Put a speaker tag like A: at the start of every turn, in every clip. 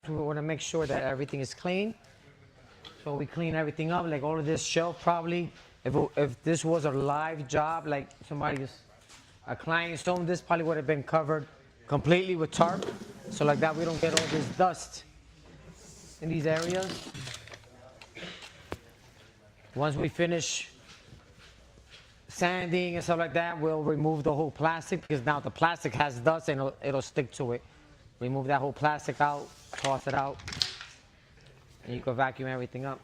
A: we want to make sure that everything is clean. So we clean everything up, like all of this shelf probably. If this was a live job, like a client's home, this probably would have been covered completely with tarp. So like that, we don't get all this dust in these areas. Once we finish sanding and stuff like that, we'll remove the whole plastic because now the plastic has dust and it'll stick to it. Remove that whole plastic out, toss it out, and you can vacuum everything up.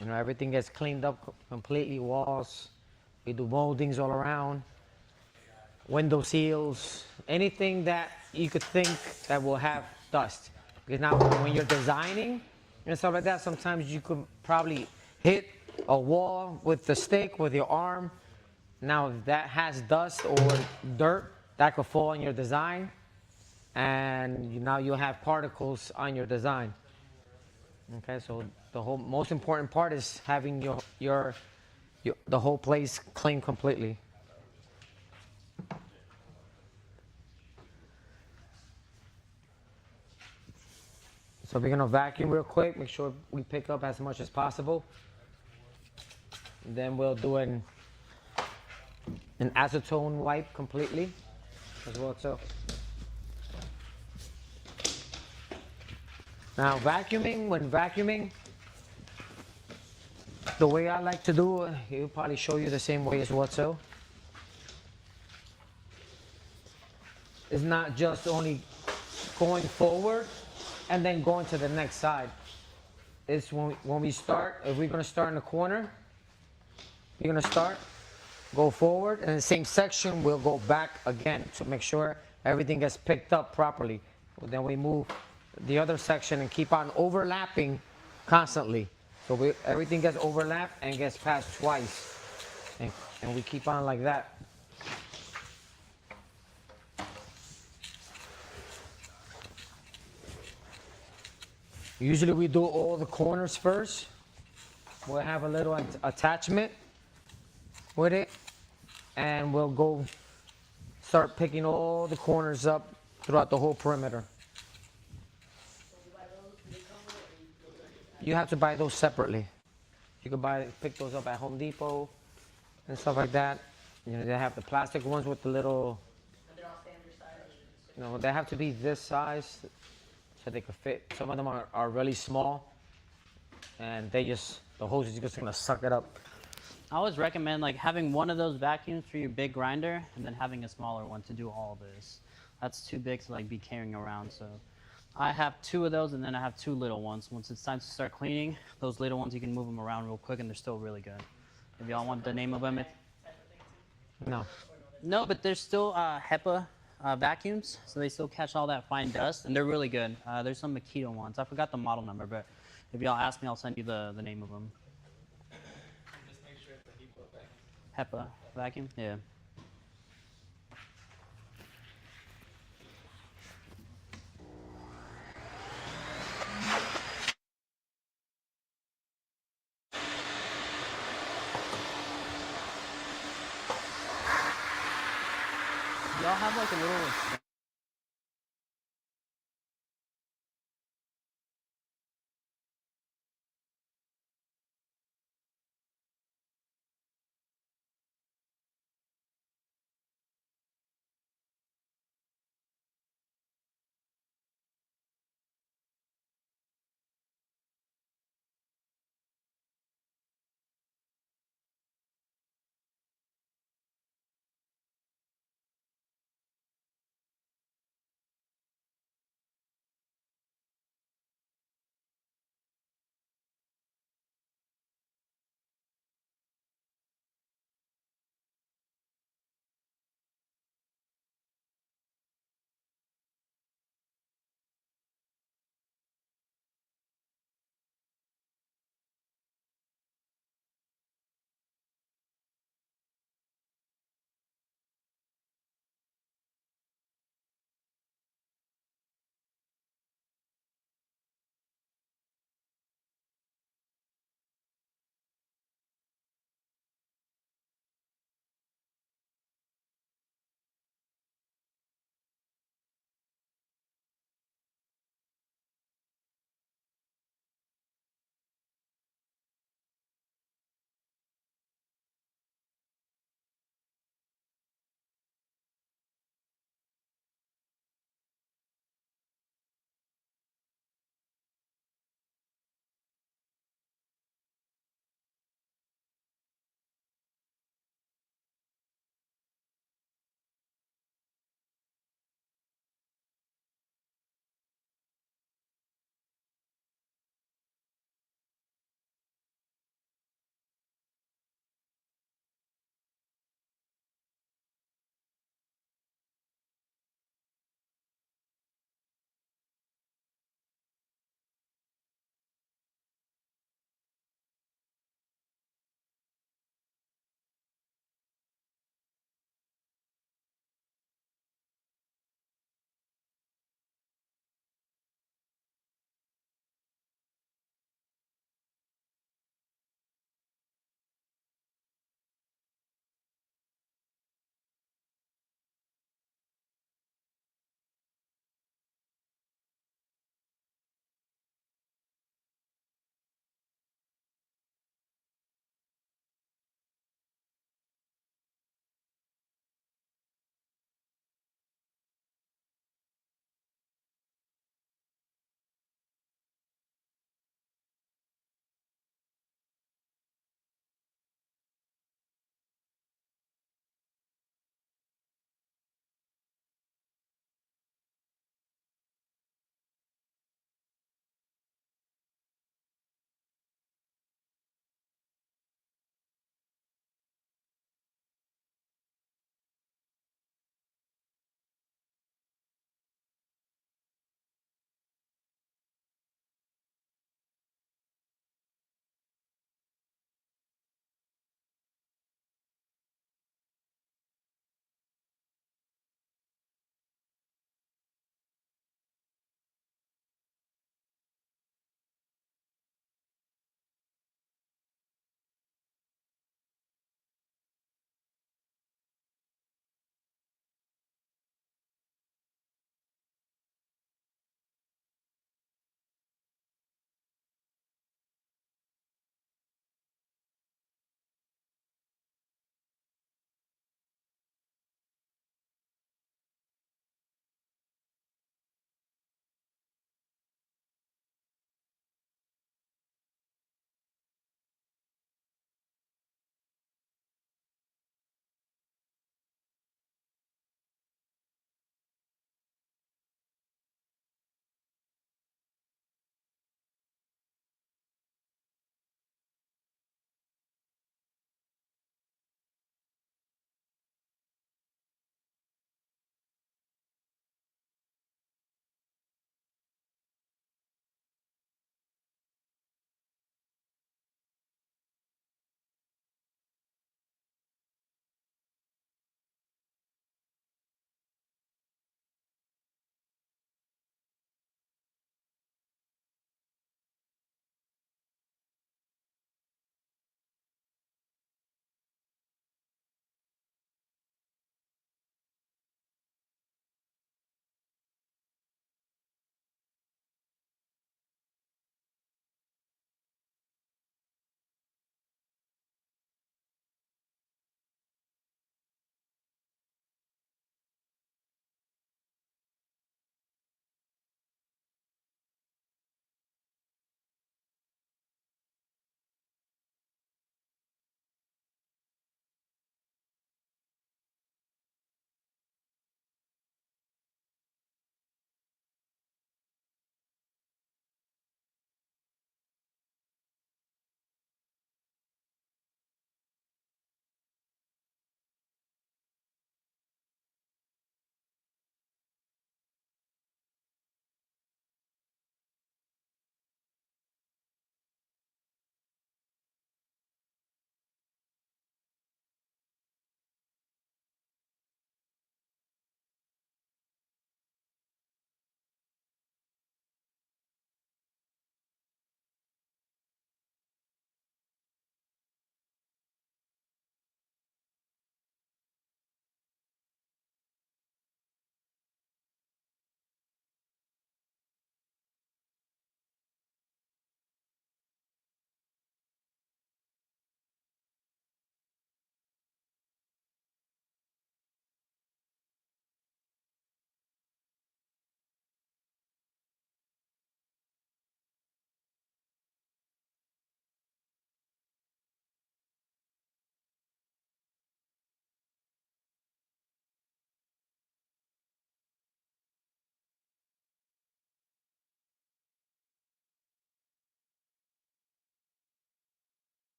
A: You know, everything gets cleaned up completely, walls. We do moldings all around, window seals, anything that you could think that will have dust. Because now when you're designing and stuff like that, sometimes you could probably hit a wall with the stick, with your arm. Now if that has dust or dirt, that could fall on your design. And now you'll have particles on your design. Okay, so the whole most important part is having the whole place clean completely. So we're gonna vacuum real quick, make sure we pick up as much as possible. And then we'll do an acetone wipe completely as well. So now when vacuuming, the way I like to do it, he'll probably show you the same way as well. So it's not just only going forward and then going to the next side. It's when we start, if we're gonna start in the corner, you're gonna start, go forward, and the same section we'll go back again to make sure everything gets picked up properly. Then we move the other section and keep on overlapping constantly. So everything gets overlapped and gets passed twice. And we keep on like that. Usually we do all the corners first. We'll have a little attachment with it. And we'll go start picking all the corners up throughout the whole perimeter. You have to buy those separately. You can pick those up at Home Depot and stuff like that. You know, they have the plastic ones with the little.
B: They're all standard size.
A: You know, they have to be this size so they can fit. Some of them are really small, and the hose is just gonna suck it up.
C: I always recommend like having one of those vacuums for your big grinder, and then having a smaller one to do all this. That's too big to like be carrying around. So I have 2 of those, and then I have 2 little ones. Once it's time to start cleaning, those little ones you can move them around real quick, and they're still really good. If y'all want the name of them, no, but there's still HEPA vacuums, so they still catch all that fine dust, and they're really good. There's some Makita ones. I forgot the model number, but if y'all ask me, I'll send you the name of them.
D: Just make sure it's a
C: HEPA vacuum, yeah. Y'all have like a little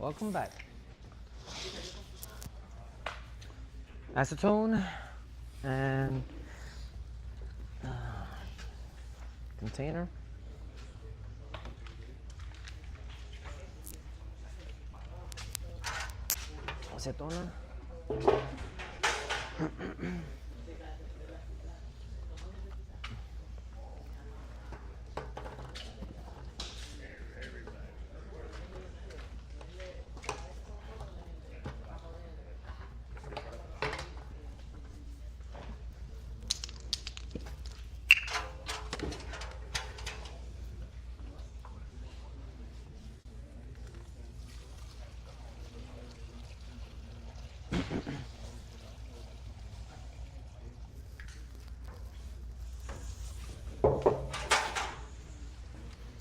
A: Welcome back. Acetone and container. Acetona.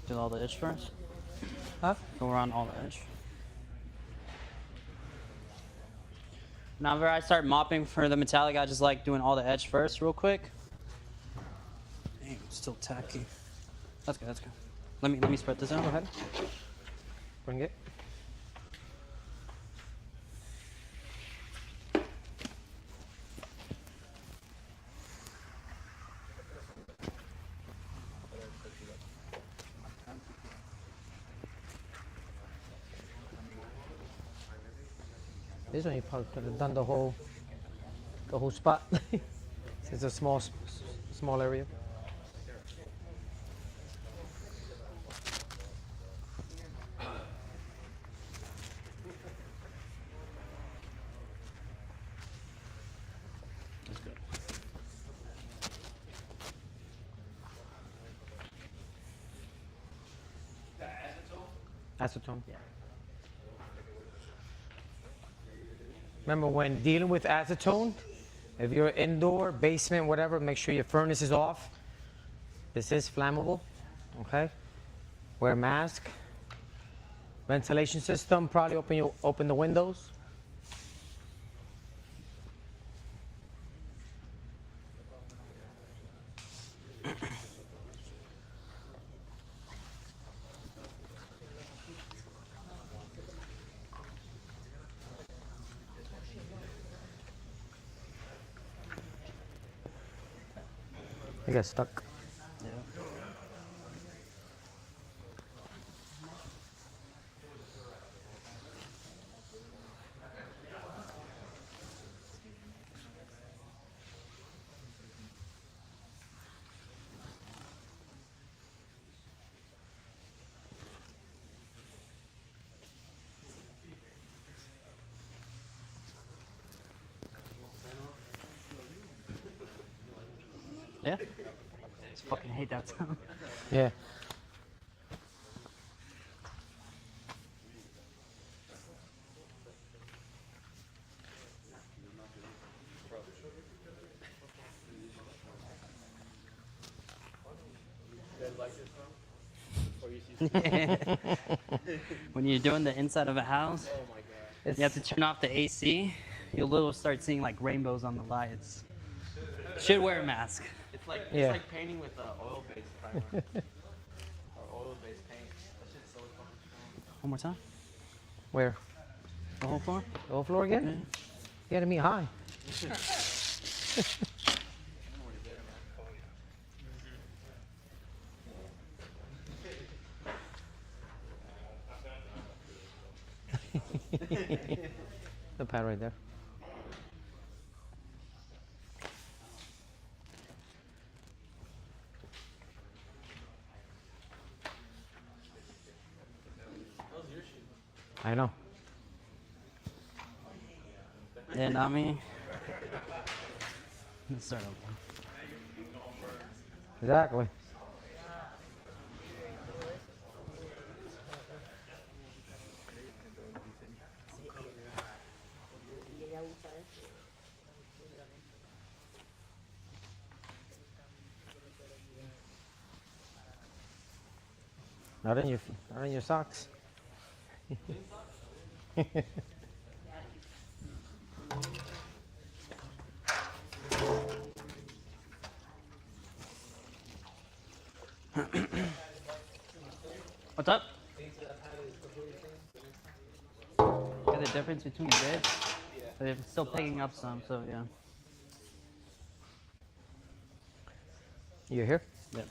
C: Do all the edge first.
A: Huh?
C: Go around all the edge. Whenever I start mopping for the metallic, I just like doing all the edge first real quick. Damn, it's still tacky. That's good, that's good. Let me spread this out.
A: Go ahead. Bring it. This one you probably could have done the whole spot. It's a small area.
C: That's good.
A: Acetone.
C: Yeah.
A: Remember, when dealing with acetone, if you're indoor, basement, whatever, make sure your furnace is off. This is flammable, okay? Wear a mask. Ventilation system, probably open the windows. I got stuck.
C: Yeah. Yeah? I just fucking hate that sound.
A: Yeah.
C: When you're doing the inside of a house, you have to turn off the AC. You'll literally start seeing like rainbows on the lights. Should wear a mask.
D: It's like
A: Yeah.
D: painting with oil-based primer or oil-based paint. That shit's so fucking strong.
C: One more time.
A: Where?
C: The whole floor.
A: The whole floor again? You gotta meet high. The pad right there. I know.
C: Yeah, not me. Let's start over.
A: Exactly. Not in your socks.
C: What's up? the difference between bits, but it's still picking up some, so yeah.
A: You're here?
C: Yep.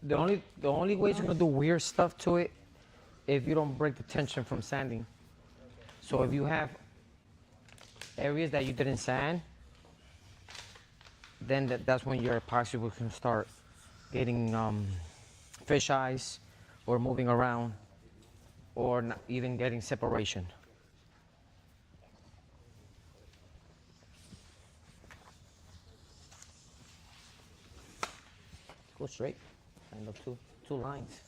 A: The only way you're gonna do weird stuff to it if you don't break the tension from sanding. So if you have areas that you didn't sand, then that's when your epoxy will can start getting fish eyes or moving around or not even getting separation. Go straight. Kind of two lines.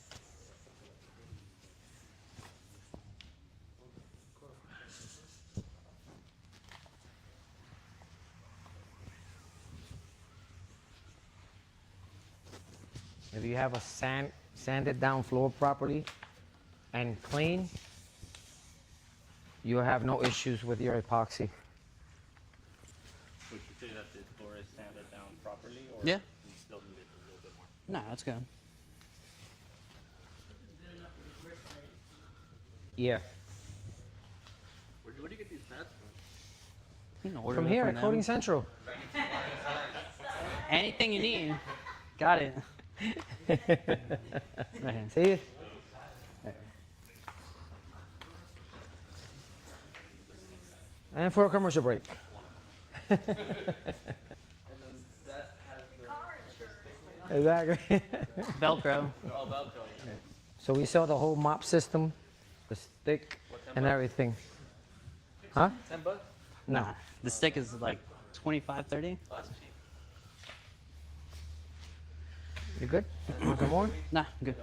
A: If you have a sanded down floor properly and clean, you have no issues with your epoxy.
D: Would you say that the floor is sanded down properly, or
C: Yeah.
D: you still need it a little bit more?
C: No, that's good.
A: Yeah.
D: Where do you get these pads from?
C: You know, order
A: From
C: it
A: here at
C: them.
A: Coating Central.
C: Anything you need, got it. Right here.
A: See it? And for a commercial break.
D: And then that has the
A: Exactly.
C: Velcro.
D: oh, Velcro. Yeah.
A: So we sell the whole mop system, the stick, and everything. Huh?
D: $10?
A: No.
C: Nah, the stick is like 25, 30.
D: Oh, that's cheap.
A: You good? Want some more?
C: Nah, good.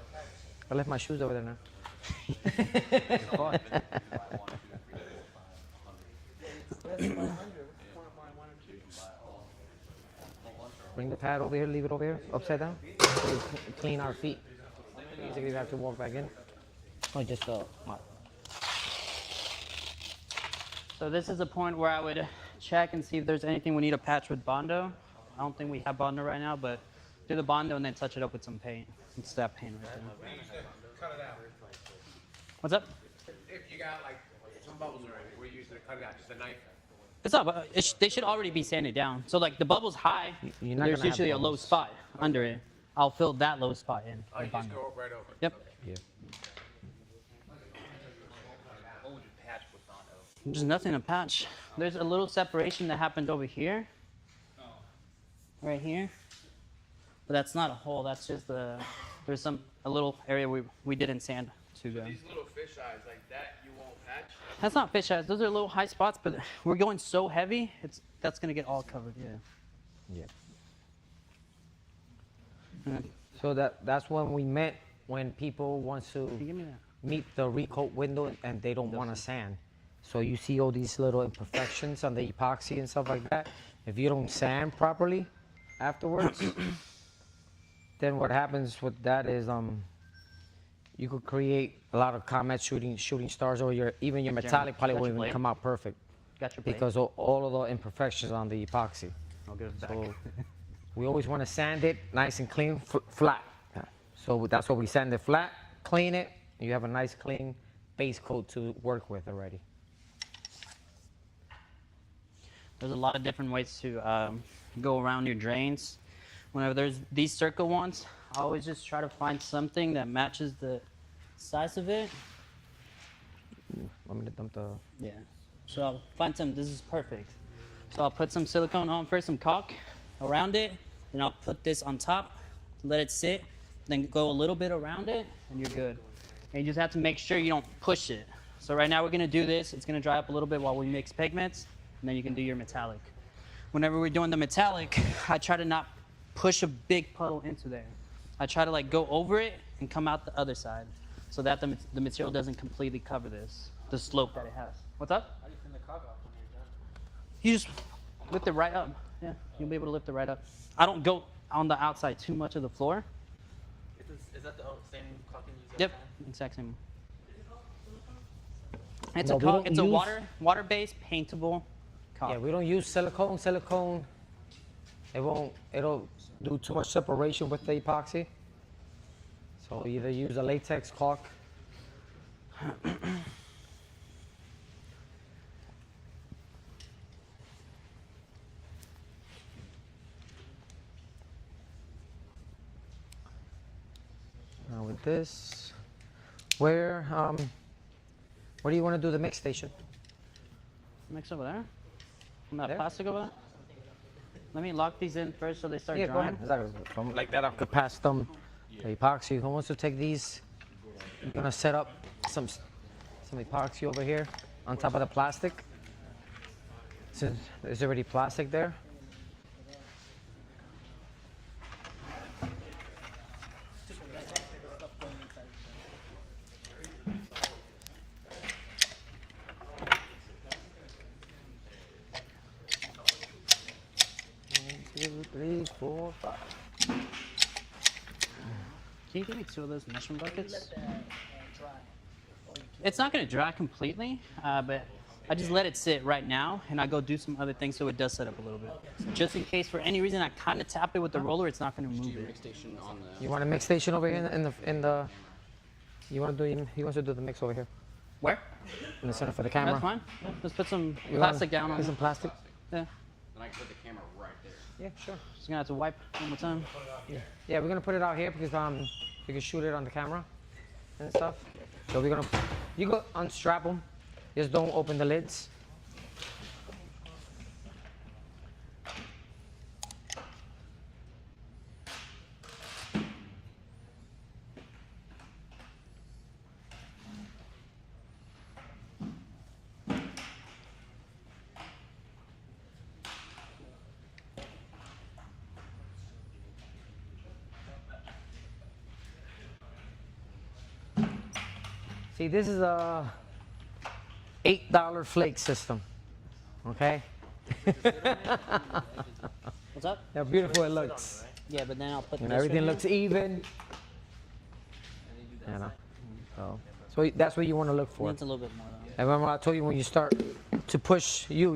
A: I left my shoes over there now. Bring the pad over here, leave it over here, upside down. So we clean our feet. Basically, we have to walk back in. Or just mop.
C: So this is a point where I would check and see if there's anything we need to patch with Bondo. I don't think we have Bondo right now, but do the Bondo and then touch it up with some paint. It's that paint right there.
E: Cut it out.
C: What's up?
E: If you got like some bubbles already, we're using to cut it out, just a knife.
C: It's up. They should already be sanded down. So like the bubble's high,
A: You're not
C: there's
A: gonna have
C: usually a low
A: bubbles.
C: spot under it. I'll fill that low spot in
E: Oh, you
C: with
E: just
C: Bondo.
E: go right over.
C: Yep.
A: Yeah.
D: What would you patch with Bondo?
C: There's nothing to patch. There's a little separation that happened over here. Right here. But that's not a hole, that's just there's a little area we didn't sand to go.
E: These little fish eyes like that, you won't patch.
C: That's not fish eyes, those are little high spots, but we're going so heavy, that's gonna get all covered, yeah.
A: Yeah. So that's when we met when people want to
C: Can you give me that?
A: meet the recoat window and they don't want to sand. So you see all these little imperfections on the epoxy and stuff like that. If you don't sand properly afterwards, then what happens with that is you could create a lot of comets, shooting stars, or even your metallic probably
C: got
A: won't
C: your
A: even
C: blade?
A: come out perfect
C: Got your plate?
A: because of all of the imperfections on the epoxy.
C: I'll give it back.
A: So we always want to sand it nice and clean, flat. Yeah. So that's why we sand it flat, clean it, and you have a nice clean base coat to work with already.
C: There's a lot of different ways to go around your drains. Whenever there's these circle ones, I always just try to find something that matches the size of it.
A: I'm gonna dump the.
C: Yeah. So I'll find some, this is perfect. So I'll put some silicone on first, some caulk around it, and I'll put this on top, let it sit, then go a little bit around it, and you're good. And you just have to make sure you don't push it. So right now we're gonna do this, it's gonna dry up a little bit while we mix pigments, and then you can do your metallic. Whenever we're doing the metallic, I try to not push a big puddle into there. I try to like go over it and come out the other side, so that the material doesn't completely cover this, the slope that it has. What's up?
D: How do you clean the caulk off when you're done?
C: You just lift it right up. Yeah, you'll be able to lift it right up. I don't go on the outside too much of the floor.
D: Is that the same caulk you use?
C: Yep, exact same. It's
A: No,
C: a
A: we
C: caulk.
A: don't
C: It's a
A: use-
C: water-based paintable caulk.
A: Yeah, we don't use silicone. Silicone, it'll do too much separation with the epoxy. So either use a latex caulk. Now with this, where do you want to do the mix station?
C: Mix over there. On that
A: There?
C: plastic over there. Let me lock these in first so they start
A: Yeah, go
C: drying.
A: ahead. Exactly. From like that, I could pass them the epoxy. Who wants to take these? I'm gonna set up some epoxy over here on top of the plastic. Since there's already plastic there. One, two, three, four, five.
C: Can you give me 2 of those measuring buckets? It's not going to dry completely, but I just let it sit right now, and I go do some other things so it does set up a little bit. Just in case, for any reason, I kind of tap it with the roller, it's not going to move it.
D: Station on the.
A: You want a mix station over here in the. You want to do? He wants to do the mix over here
C: Where?
A: in the center for the camera.
C: That's fine. Yeah, let's put some
A: You wanna
C: plastic down on
A: put
C: it.
A: some plastic.
C: Yeah.
D: Then I can put the camera right there.
A: Yeah, sure.
C: Just gonna have to wipe one more time.
A: Yeah, we're gonna put it out here because we can shoot it on the camera and stuff. So we're gonna, you go unstrap them. Just don't open the lids. See, this is a $8 flake system, okay?
C: What's up?
A: How beautiful it looks.
C: Yeah, but then I'll put
A: And
C: this
A: everything
C: right
A: looks even. You know, so that's what you want to look
C: here.
A: for.
C: Needs a little bit more though.
A: And remember I told you when you start to push, you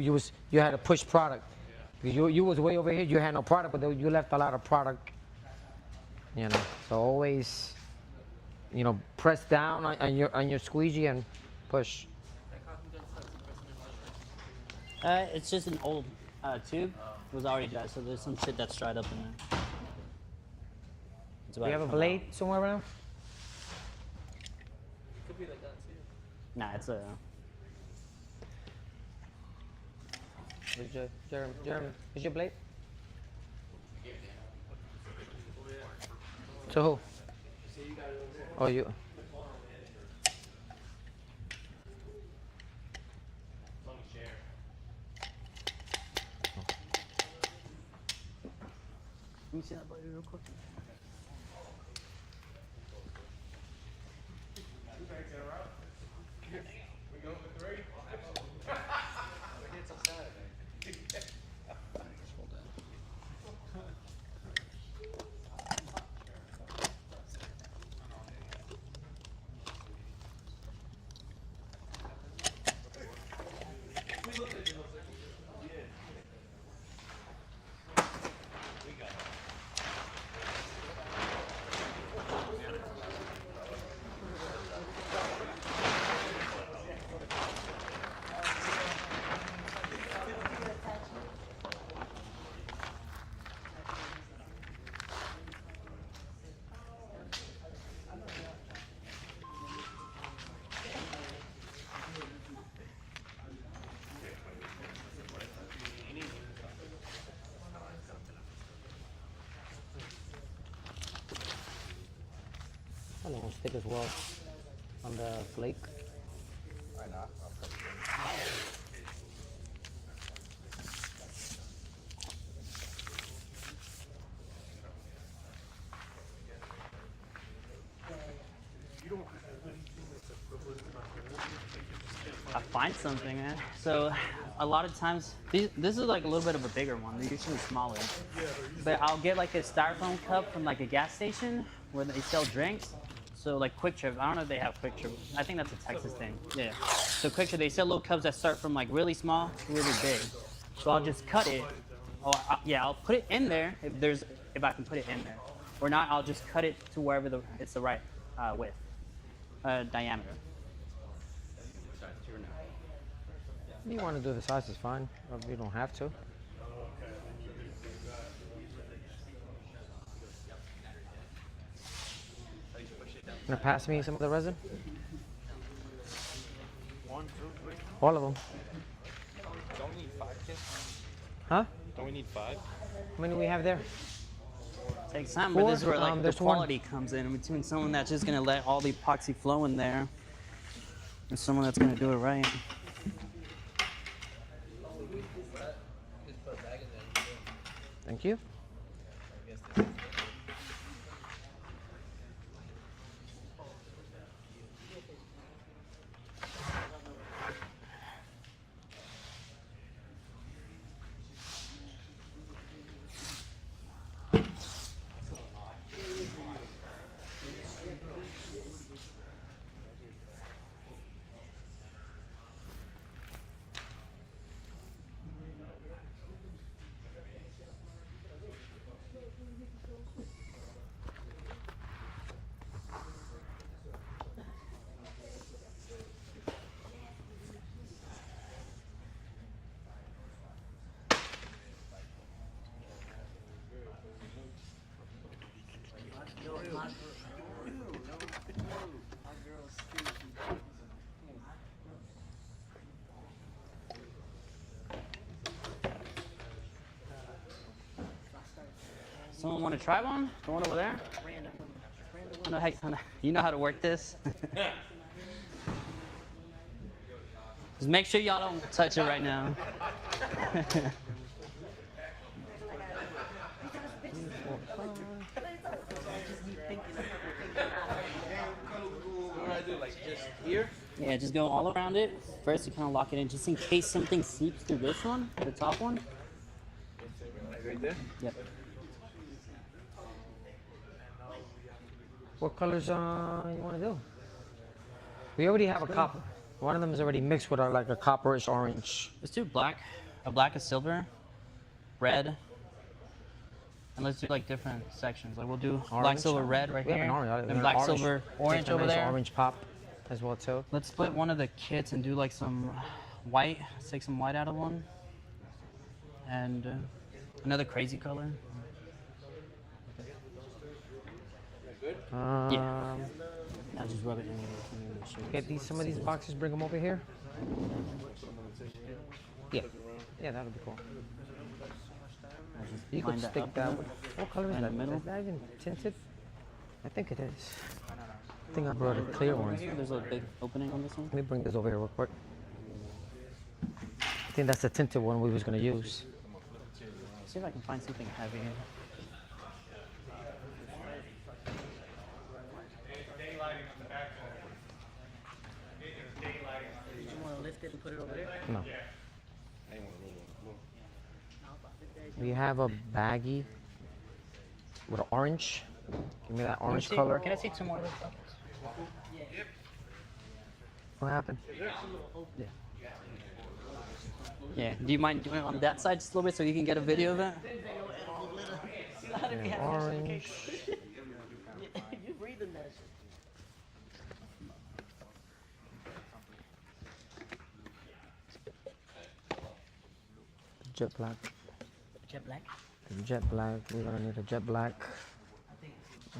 A: had to push product. Because you was way over here, you had no product, but you left a lot of product. You know, so always, you know, press down on your squeegee and push.
C: It's just an old tube. It was already dry, so there's some shit that's dried up in there. It's
A: Do
C: about
A: you have
C: to
A: a
C: come
A: blade somewhere around?
D: Could be like that too.
C: out. Nah, it's a.
A: Jeremy, is your blade? To who? Oh, you.
C: Let me see that blade real quick.
A: I'm gonna stick as well on the flake.
D: Why not?
C: find something, man. So a lot of times, this is like a little bit of a bigger one. They're usually smaller. But I'll get like a styrofoam cup from like a gas station where they sell drinks. So like Quick Trip, I don't know if they have Quick Trip. I think that's a Texas thing. Yeah. So Quick Trip, they sell little cups that start from like really small to really big. So I'll just cut it. Or I'll put it in there if I can put it in there. Or not, I'll just cut it to wherever it's the right width, diameter.
A: If you want to do the size, it's fine. You don't have to. Gonna pass me some of the resin?
D: 1, 2, 3.
A: All of them.
D: Don't need 5 kits.
A: Huh?
D: Don't we need 5?
A: How many do we have there?
C: Takes time, but this is where like the
A: there's one.
C: quality comes in between someone that's just gonna let all the epoxy flow in there, and someone that's gonna do it right.
A: Thank you.
C: Someone want to try one? The one over there? You know how to work this? Just make sure y'all don't touch it right now.
D: What do I do? Like just here?
C: Yeah, just go all around it. First, you kind of lock it in, just in case something seeps through this one, the top one.
D: Like right there?
C: Yep.
A: What colors you want to do? We already have a copper. One of them is already mixed with like a copperish orange.
C: Let's do black. A black is silver, red, and let's do like different sections. Like we'll do black,
A: Orange.
C: silver, red right
A: We have
C: here,
A: an orange.
C: and black,
A: orange.
C: silver, orange
A: Take a
C: over
A: nice
C: there.
A: Orange pop as well too.
C: Let's split one of the kits and do like some white. Let's take some white out of one, and another crazy color.
A: Yeah.
C: I'll just rub it in the shit.
A: Get some of these boxes, bring them over here. Yeah. Yeah, that'll be cool. You could
C: line that
A: stick
C: up
A: that.
C: in
A: What color is
C: in the
A: that?
C: middle.
A: Is that even tinted? I think it is. I think I brought a clear one.
C: There's a big opening on this one.
A: Let me bring this over here real quick. I think that's the tinted one we was gonna use.
C: See if I can find something heavy.
B: You want to lift it and put it over there?
A: No. We have a baggie with an orange. Give me that orange color.
C: Can I see two more of those buckets?
A: What happened?
C: Yeah. Do you mind doing it on that side just a little bit so you can get a video of it?
A: Yeah, orange.
B: You breathing that shit.
A: Jet black.
B: Jet black?
A: Jet black. We're gonna need a jet black.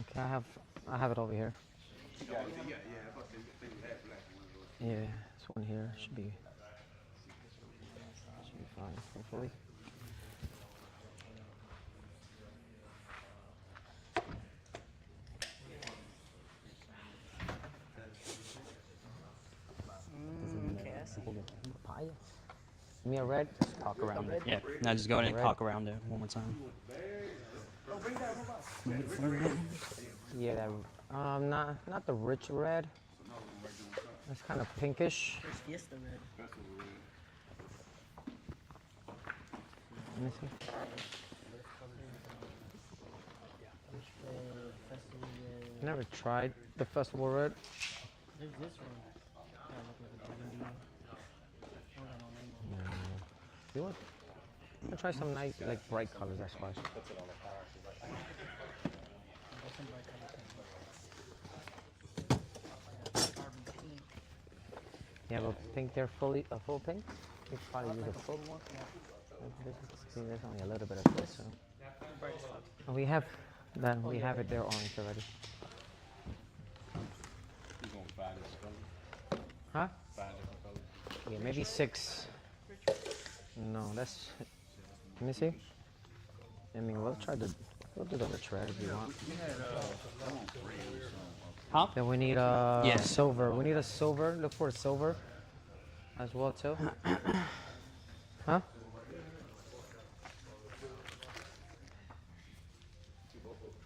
A: Okay, I have it over here. Yeah, this one here should be fine, hopefully.
B: Okay, I see.
A: Papaya. Give me a red. Just talk around it.
C: Yeah. Now just go ahead and
A: Red.
C: caulk around it one more time.
A: Yeah, that, not the rich red. That's kind of pinkish.
B: It's Fiesta red.
A: Let me see.
B: Festival red.
A: Never tried the festival red.
B: There's this one. Yeah, look like a burgundy. Hold on,
A: You want? I'll try some nice, like bright colors. That's why.
B: There's some bright colors. Carbon pink.
A: You have a pink there, a full pink? You could probably use a full one. See, there's only a little bit of this. So. And we have it there orange already.
E: You're going 5 different colors.
A: Huh?
E: 5 different colors.
A: Yeah, maybe 6. No, that's. Let me see. I mean, we'll do the rich red if you want.
C: Huh?
A: Then we need silver. We need a silver. Look for a silver as well too. Huh?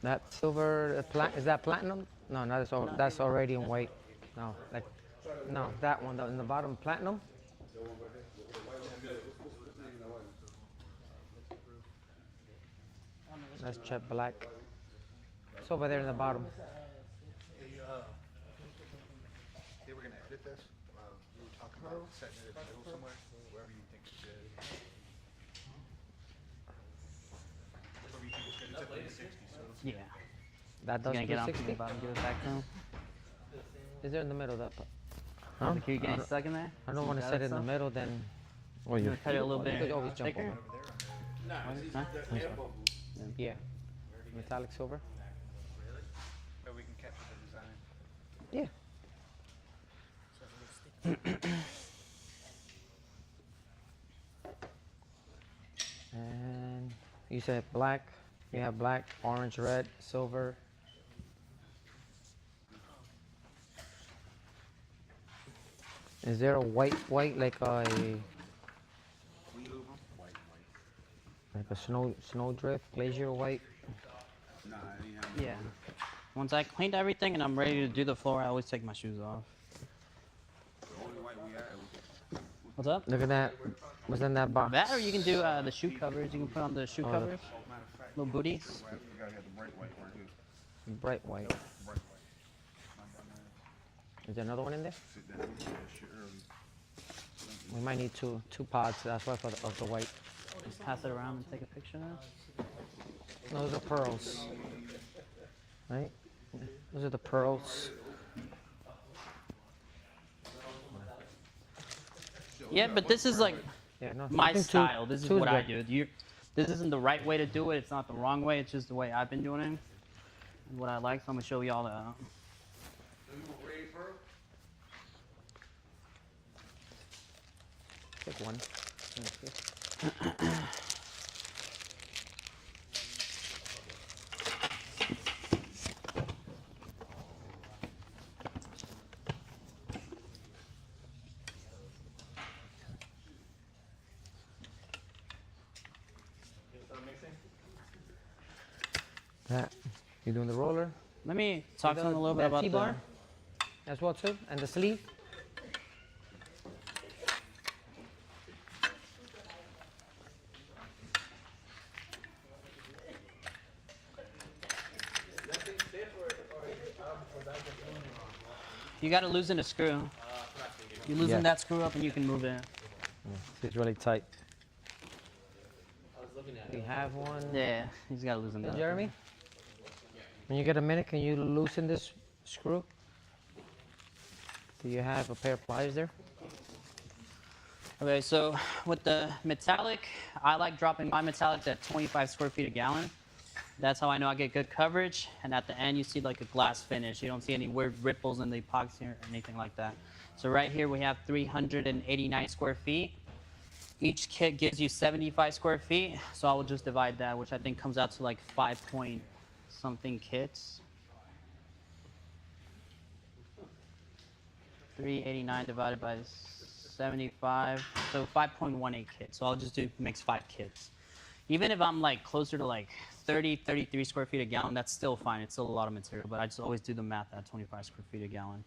A: That silver, is that platinum? No, no, that's already in white. No, that one in the bottom, platinum. That's jet black. It's over there in the bottom.
F: They were gonna edit this. We were talking about setting it in the middle somewhere, wherever you think is good. Wherever you think is good. It's at 360, so it's
C: Yeah.
A: That does
C: Gonna get on from the
A: 360.
C: bottom, give it back to him.
A: Is there in the middle? That. Huh?
C: Can you get stuck in there?
A: I don't want to
C: Got
A: set
C: it
A: it in the
C: stuff?
A: middle. Then.
C: You wanna cut it a little
A: You could
C: bit
A: always jump
C: thicker?
A: over.
C: Huh?
A: Yeah. Metallic silver.
F: where we can capture the design.
A: Yeah. And you said black. You have black, orange, red, silver. Is there a white like a snow drift, glacier white?
E: Nah, I ain't have
C: Yeah. Once I cleaned everything and I'm ready to do the floor, I always take my shoes off.
E: the only white we had.
C: What's up?
A: Look at that. What's in that box?
C: That or you can do the shoe covers. You can put on the shoe covers. Little booties.
E: We gotta have the bright white right here.
A: Bright white.
E: Bright white.
A: Is there another one in there?
E: Sit down. We did that shit early.
A: We might need two pods. That's why of the white.
C: Just pass it around and take a picture of it.
A: Those are pearls. Right? Those are the pearls.
C: Yeah, but this is like
A: Yeah, no.
C: my
A: I think
C: style. This is
A: two
C: what I
A: good.
C: do. This isn't the right way to do it. It's not the wrong way. It's just the way I've been doing it and what I like. So I'm gonna show y'all that.
A: Pick one. Let me see. That. You doing the roller?
C: Let me talk to
A: The-
C: him a little bit
A: that
C: about
A: T-bar as well too, and the sleeve.
C: You gotta loosen a screw. You loosen
A: Yeah.
C: that screw up and you can move it.
A: It's really tight. We have one.
C: Yeah, he's gotta loosen
A: Hey,
C: that.
A: Jeremy, when you get a minute, can you loosen this screw? Do you have a pair of pliers there?
C: Okay, so with the metallic, I like dropping my metallic at 25 square feet a gallon. That's how I know I get good coverage. And at the end, you see like a glass finish. You don't see any weird ripples in the epoxy or anything like that. So right here, we have 389 square feet. Each kit gives you 75 square feet. So I will just divide that, which I think comes out to like 5 point something kits. 389 divided by 75, so 5.18 kits. So I'll just mix 5 kits. Even if I'm like closer to like 30, 33 square feet a gallon, that's still fine. It's still a lot of material, but I just always do the math at 25 square feet a gallon.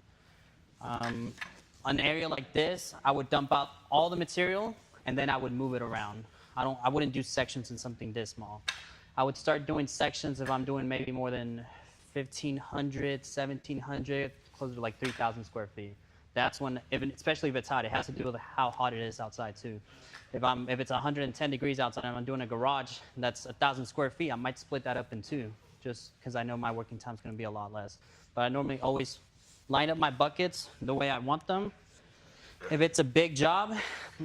C: an area like this, I would dump out all the material and then I would move it around. I wouldn't do sections in something this small. I would start doing sections if I'm doing maybe more than 1,500, 1,700, closer to like 3,000 square feet. That's when, especially if it's hot, it has to do with how hot it is outside too. If it's 110 degrees outside and I'm doing a garage that's 1,000 square feet, I might split that up in two, just because I know my working time is going to be a lot less. But I normally always line up my buckets the way I want them. If it's a big job,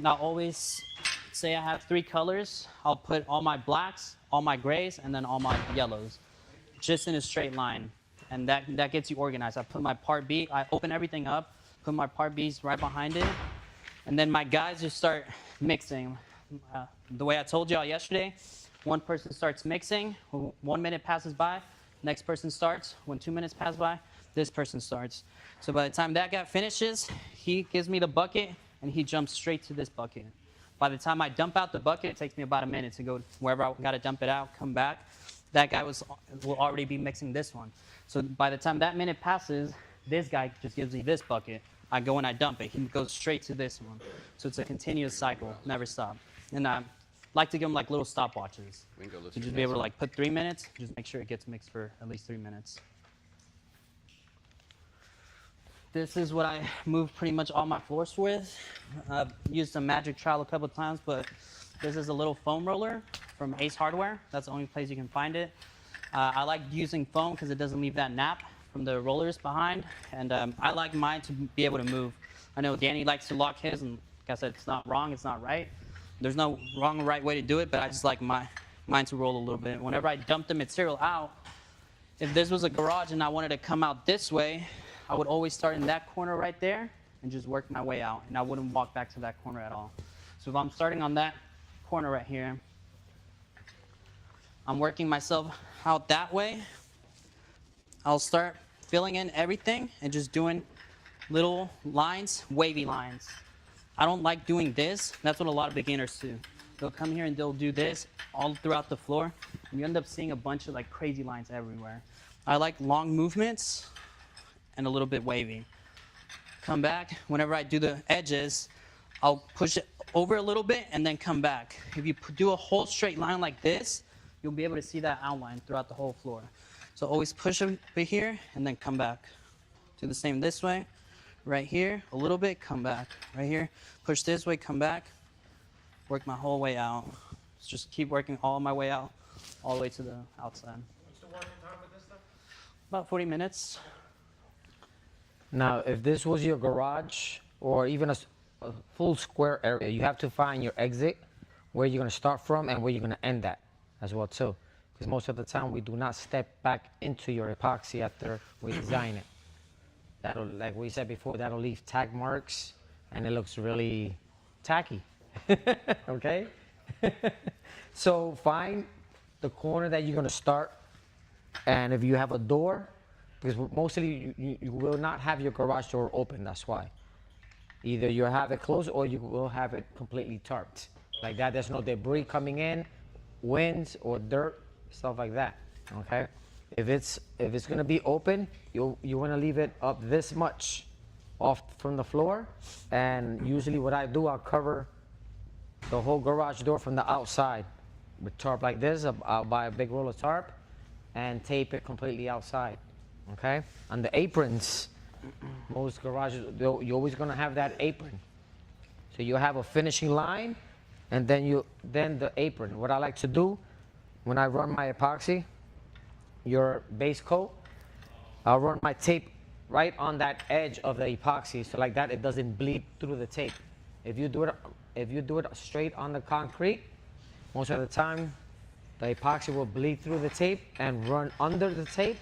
C: I'll always say I have 3 colors. I'll put all my blacks, all my grays, and then all my yellows, just in a straight line. And that gets you organized. I put my part B, I open everything up, put my part Bs right behind it, and then my guys just start mixing. The way I told y'all yesterday, one person starts mixing, 1 minute passes by, next person starts, when 2 minutes pass by, this person starts. So by the time that guy finishes, he gives me the bucket and he jumps straight to this bucket. By the time I dump out the bucket, it takes me about a minute to go wherever I gotta dump it out, come back. That guy will already be mixing this one. So by the time that minute passes, this guy just gives me this bucket. I go and I dump it. He goes straight to this one. So it's a continuous cycle, never stop. And I like to give him like little stopwatches. To just be able to like put 3 minutes, just make sure it gets mixed for at least 3 minutes. This is what I move pretty much all my floors with. I've used a magic trowel a couple of times, but this is a little foam roller from Ace Hardware. That's the only place you can find it. I like using foam because it doesn't leave that nap from the rollers behind, and I like mine to be able to move. I know Danny likes to lock his, and like I said, it's not wrong, it's not right. There's no wrong or right way to do it, but I just like mine to roll a little bit. Whenever I dump the material out, if this was a garage and I wanted to come out this way, I would always start in that corner right there and just work my way out, and I wouldn't walk back to that corner at all. So if I'm starting on that corner right here, I'm working myself out that way. I'll start filling in everything and just doing little lines, wavy lines. I don't like doing this. That's what a lot of beginners do. They'll come here and they'll do this all throughout the floor, and you end up seeing a bunch of like crazy lines everywhere. I like long movements and a little bit wavy. Come back. Whenever I do the edges, I'll push it over a little bit and then come back. If you do a whole straight line like this, you'll be able to see that outline throughout the whole floor. So always push over here and then come back. Do the same this way. Right here, a little bit, come back. Right here, push this way, come back. Work my whole way out. Just keep working all my way out, all the way to the outside.
E: What's the working time with this stuff?
C: About 40 minutes.
A: Now, if this was your garage or even a full square area, you have to find your exit, where you're going to start from and where you're going to end at as well too. Because most of the time we do not step back into your epoxy after we design it. That'll, like we said before, that'll leave tag marks and it looks really tacky. Okay? So find the corner that you're going to start, and if you have a door, because mostly you will not have your garage door open, that's why. Either you have it closed or you will have it completely tarped. Like that, there's no debris coming in, winds or dirt, stuff like that, okay? If it's gonna be open, you wanna leave it up this much off from the floor, and usually what I do, I'll cover the whole garage door from the outside with tarp like this. I'll buy a big roll of tarp and tape it completely outside, okay? On the aprons, most garages, you're always gonna have that apron. So you have a finishing line, and then the apron. What I like to do when I run my epoxy, your base coat, I'll run my tape right on that edge of the epoxy, so like that it doesn't bleed through the tape. If you do it straight on the concrete, most of the time the epoxy will bleed through the tape and run under the tape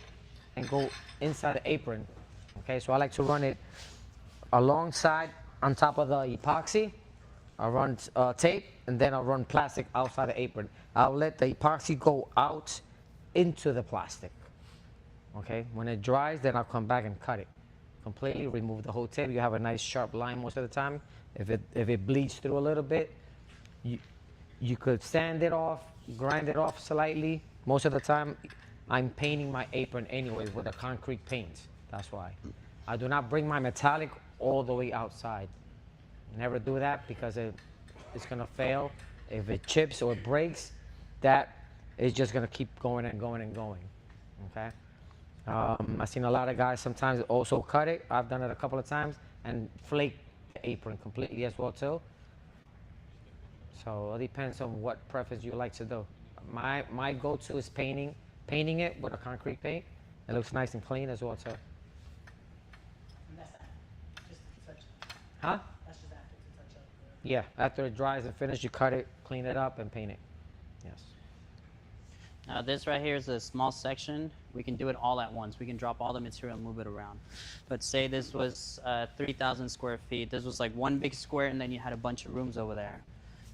A: and go inside the apron. Okay, so I like to run it alongside on top of the epoxy. I'll run tape, and then I'll run plastic outside the apron. I'll let the epoxy go out into the plastic. Okay, when it dries, then I'll come back and cut it completely, remove the whole tape. You have a nice sharp line most of the time. If it bleeds through a little bit, you could sand it off, grind it off slightly. Most of the time, I'm painting my apron anyways with a concrete paint. That's why. I do not bring my metallic all the way outside. Never do that because it's gonna fail. If it chips or breaks, that is just gonna keep going and going and going, okay? I've seen a lot of guys sometimes also cut it. I've done it a couple of times and flake the apron completely as well too. So it depends on what preference you like to do. My go-to is painting it with a concrete paint. It looks nice and clean as well too.
B: And that's that. Just to touch.
A: Huh?
B: That's just after to touch up.
A: Yeah, after it dries and finished, you cut it, clean it up, and paint it. Yes.
C: Now this right here is a small section. We can do it all at once. We can drop all the material and move it around. But say this was 3,000 square feet. This was like one big square, and then you had a bunch of rooms over there.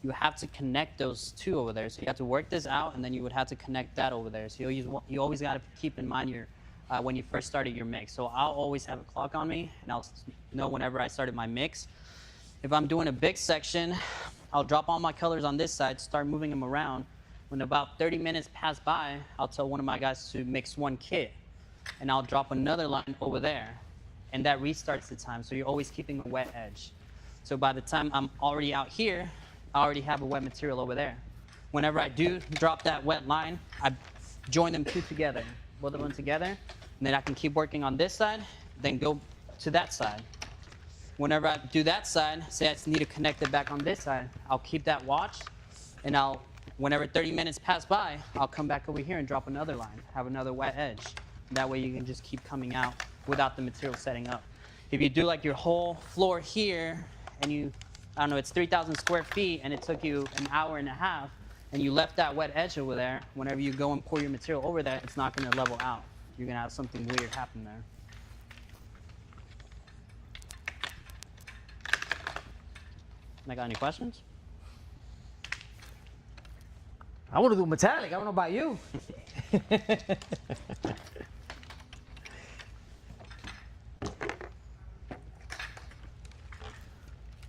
C: You have to connect those two over there. So you have to work this out, and then you would have to connect that over there. So you always got to keep in mind your when you first started your mix. So I'll always have a clock on me, and I'll know whenever I started my mix. If I'm doing a big section, I'll drop all my colors on this side, start moving them around. When about 30 minutes pass by, I'll tell one of my guys to mix one kit, and I'll drop another line over there, and that restarts the time. So you're always keeping a wet edge. So by the time I'm already out here, I already have a wet material over there. Whenever I do drop that wet line, I join them two together, both of them together, and then I can keep working on this side, then go to that side. Whenever I do that side, say I just need to connect it back on this side, I'll keep that watch, and whenever 30 minutes pass by, I'll come back over here and drop another line, have another wet edge. That way you can just keep coming out without the material setting up. If you do like your whole floor here, and I don't know, it's 3,000 square feet, and it took you an hour and a half, and you left that wet edge over there, whenever you go and pour your material over there, it's not gonna level out. You're gonna have something weird happen there. I got any questions?
A: I want to do metallic. I don't know about you.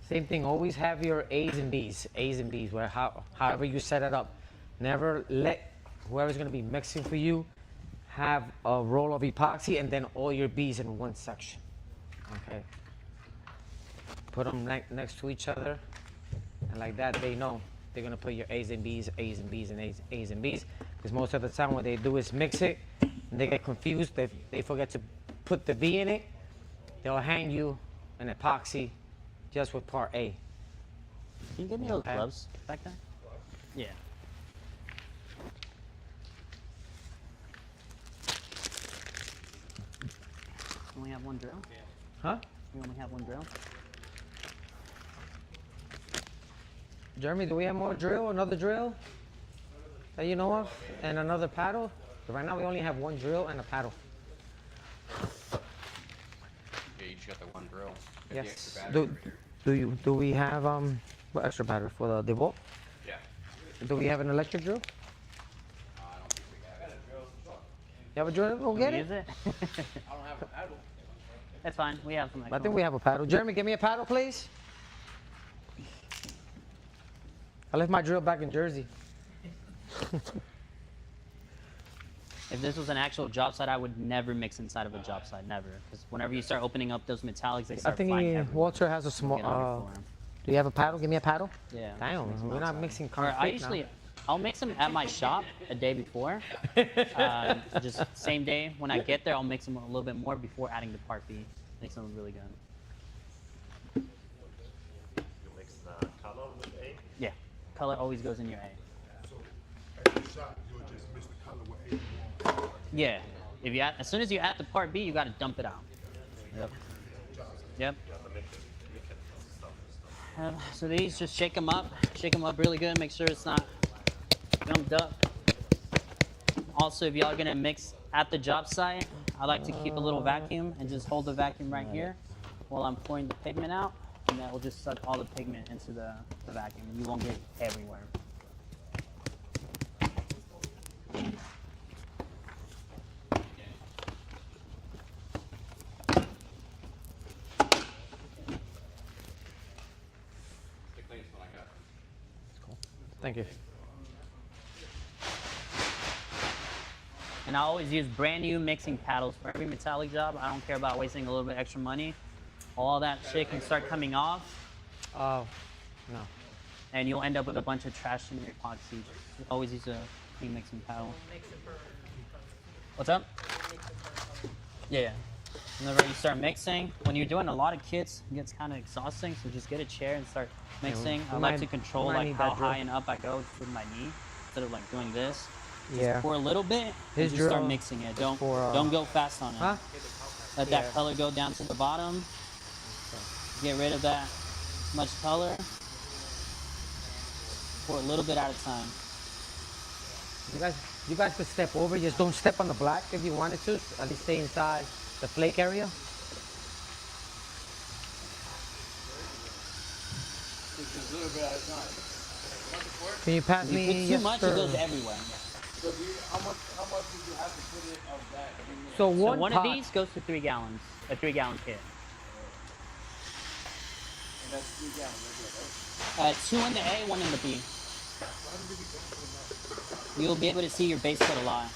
A: Same thing. Always have your A's and B's. A's and B's. However you set it up. Never let whoever's going to be mixing for you have a roll of epoxy and then all your B's in one section. Okay. Put them next to each other, and like that they know they're gonna put your A's and B's, A's and B's, and A's and B's. Because most of the time what they do is mix it, and they get confused. They forget to put the B in it. They'll hand you an epoxy just with part A.
C: Can you give me those
A: Okay.
C: gloves back there? Yeah. Only have one drill?
A: Huh?
C: We only have one drill?
A: Jeremy, do we have more drill? Another drill that you know of? And another paddle? Right now we only have one drill and a paddle.
E: Yeah, you just got the one drill. Got the extra
A: Yes.
E: battery.
A: Do we have what extra battery for the DeWalt?
E: Yeah.
A: Do we have an electric drill?
E: I don't think we got it.
A: You have a drill? Go get
C: Can we
A: it.
C: use it?
E: I don't have a paddle.
C: That's fine. We have some.
A: I think we have a paddle. Jeremy, give me a paddle, please. I left my drill back in Jersey.
C: If this was an actual job site, I would never mix inside of a job site, never. Because whenever you start opening up those metallics, they
A: I
C: start
A: think
C: flying everywhere.
A: Walter has a
C: They'll
A: small.
C: get on your floor.
A: Do you have a paddle? Give me a paddle.
C: Yeah.
A: Damn,
C: mix them
A: we're not
C: outside.
A: mixing
C: Or
A: concrete
C: I'll mix them at my shop a day before. Just same day when I get there, I'll mix them a little bit more before adding the part B. Makes them really good.
G: You mix the color with A?
C: Yeah, color always goes in your A.
H: So at the shop, you'll just mix the color with A you want.
C: Yeah, if you as soon as you add the part B, you got to dump it out. Yep. Yep. So these, just shake them up really good. Make sure it's not gumped up. Also, if y'all are gonna mix at the job site, I like to keep a little vacuum and just hold the vacuum right here while I'm pouring the pigment out, and that will just suck all the pigment into the vacuum. You won't get everywhere.
E: The cleanest one I got.
A: Thank you.
C: And I always use brand new mixing paddles for every metallic job. I don't care about wasting a little bit extra money. all that shit can start coming off,
A: Oh, no.
C: and you'll end up with a bunch of trash in your epoxy. Always use a clean mixing paddle. What's up? Yeah. Whenever you start mixing, when you're doing a lot of kits, it gets kind of exhausting. So just get a chair and start mixing. I like to control like how high and up I go with my knee instead of like doing this. Just pour a little bit and just start mixing it. Don't go fast on it.
A: Huh?
C: Let that color go down to the bottom. Get rid of that much color. Pour a little bit at a time.
A: You guys could step over. Just don't step on the black if you wanted to. At least stay inside the flake area. Can you pass me?
C: If you put too much, it goes everywhere.
E: So how much did you have to put in of that? I mean,
A: So
C: So one
A: pot,
C: of these goes to 3 gallons, a 3-gallon kit.
E: and that's 3 gallons, right?
C: 2 in the A, 1 in the B. You'll be able to see your base coat a lot.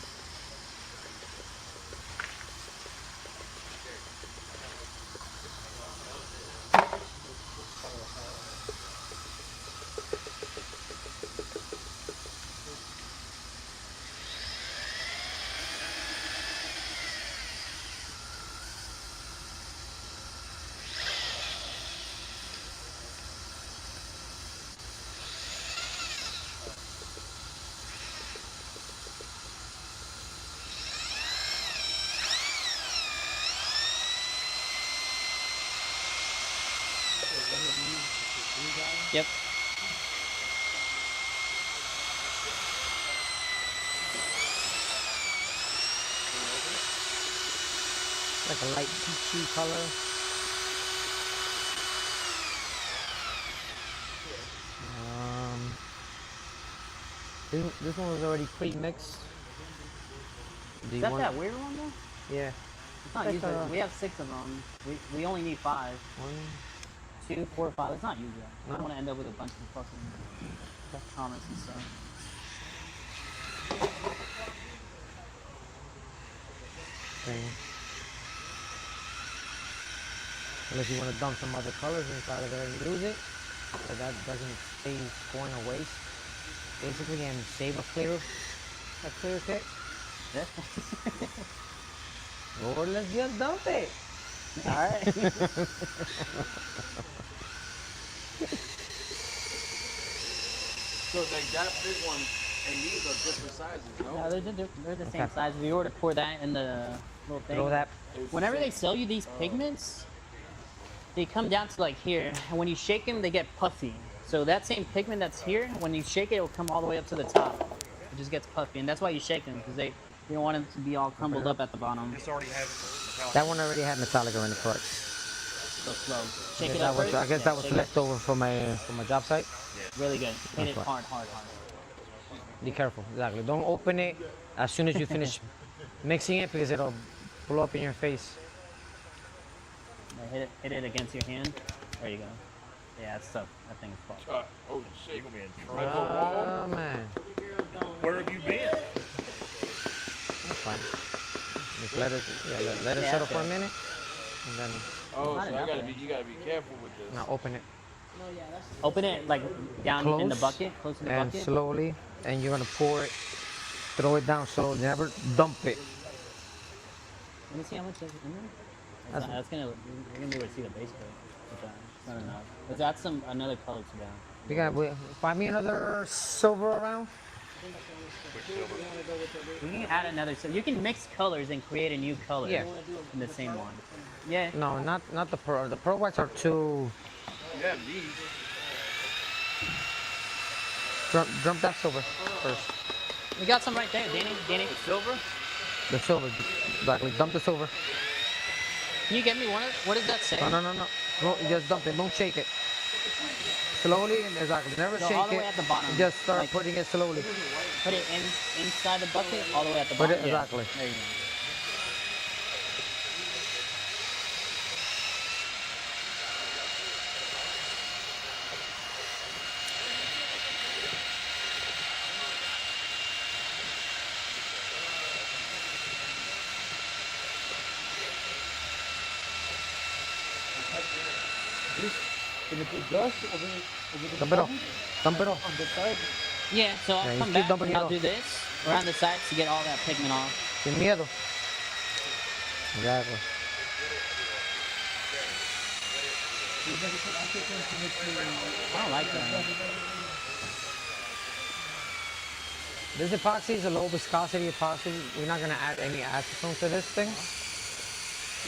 C: Yep.
A: like a light peachy color. This one was already pre-mixed. Do
C: Is
A: you
C: that
A: want?
C: that weird one though?
A: Yeah.
C: It's not
A: Like,
C: usually. We have 6 of them. We only need 5.
A: 1,
C: 2, 4, 5. It's not usual. I
A: No.
C: don't want to end up with a bunch of fucking comments and stuff.
A: thing. Unless you want to dump some other colors inside of there and use it, so that doesn't stay going to waste. Basically, and save a clear kit.
C: Yeah.
A: Or let's just dump it.
C: All right.
E: So like that big one and these are different sizes, no?
C: No, they're the same
A: Okay.
C: size. If you were to pour that in the little thing.
A: Throw that.
C: Whenever they sell you these pigments, they come down to like here, and when you shake them, they get puffy. So that same pigment that's here, when you shake it, it'll come all the way up to the top. It just gets puffy, and that's why you shake them, because you don't want them to be all crumbled up at the bottom.
F: This already has metallic.
A: That one already had Metallica in it, correct?
C: So slow. Shake
A: I
C: it
A: guess
C: up
A: that was,
C: first.
A: I guess
C: Yeah,
A: that was
C: shake it.
A: left over from my job site.
C: Really good. Hit it
A: That's
C: hard, hard, hard.
A: Be careful, exactly. Don't open it as soon as you finish mixing it because it'll blow up in your face.
C: Yeah, hit it against your hand. There you go. Yeah, it's tough. That thing is fucked.
E: Oh shit.
F: You're gonna be in trouble.
A: Oh man,
F: Where have you been?
A: that's fine. Just let it
C: Yeah,
A: settle for a
C: okay.
A: minute, and then
E: Oh,
C: Not
E: so
C: enough,
E: you gotta be careful with this.
A: now open it
C: Open it like down in the
A: Close
C: bucket, close in the
A: and
C: bucket.
A: slowly, and you're gonna pour it, throw it down slowly. Never dump it.
C: Let me see how much is in there. That's gonna. You're gonna be able to see the base coat. With that. It's not enough. Let's add another color to that.
A: You got find me another silver around.
C: You can add another. So you can mix colors and create a new color.
A: Yeah.
C: In the same one. Yeah.
A: No, not the pearl. The pearl whites are too.
E: You have these.
A: Dump that silver first.
C: We got some right there, Danny.
E: Silver?
A: The silver, exactly. Dump the silver.
C: Can you get me one? What does that say?
A: No. No, just dump it. Don't shake it. Slowly and exactly. Never
C: So
A: shake
C: all the
A: it.
C: way at the bottom.
A: Just start
C: Like-
A: putting it slowly.
C: Put it inside the bucket, all the way at the
A: Put
C: bottom.
A: it-
C: Yeah.
A: exactly.
C: There you go.
B: Can you put dust over the
A: Dump it off.
B: bottom?
A: Dump it off.
B: On the side?
C: Yeah, so I'll
A: Yeah, you
C: come
A: keep
C: back
A: dumping
C: and
A: it
C: I'll
A: off.
C: do this around the sides to get all that pigment off.
A: Sin miedo. Exactly.
C: I don't like that.
A: This epoxy is a low viscosity epoxy. We're not gonna add any acetone to this thing.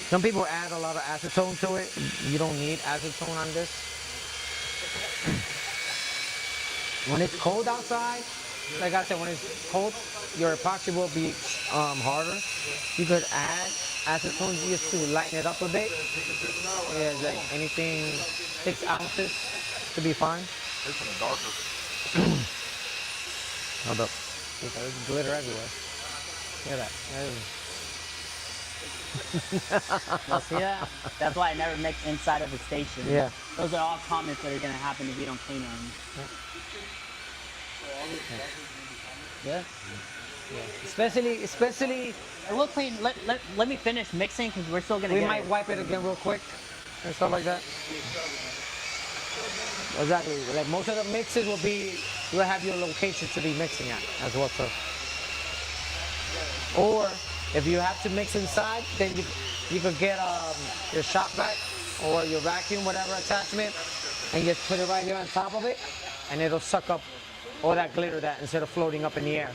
A: Some people add a lot of acetone to it. You don't need acetone on this. When it's cold outside, like I said, when it's cold, your epoxy will be harder. You could add acetone just to lighten it up a bit. Yeah, like anything 6 ounces to be fine.
E: There's some darker.
A: Hold up. There's glitter everywhere. Look at that.
C: Now, see that? That's why I never mix inside of the station.
A: Yeah.
C: Those are all comments that are gonna happen if you don't clean them. Yes.
A: Especially,
C: We'll clean. Let me finish mixing because we're still gonna
A: we
C: get
A: might
C: it.
A: wipe it again real quick and stuff like that. Exactly. Like most of the mixes will be, you'll have your location to be mixing at as well too. Or if you have to mix inside, then you could get your shop vac or your vacuum, whatever attachment, and just put it right here on top of it, and it'll suck up all that glitter that instead of floating up in the air.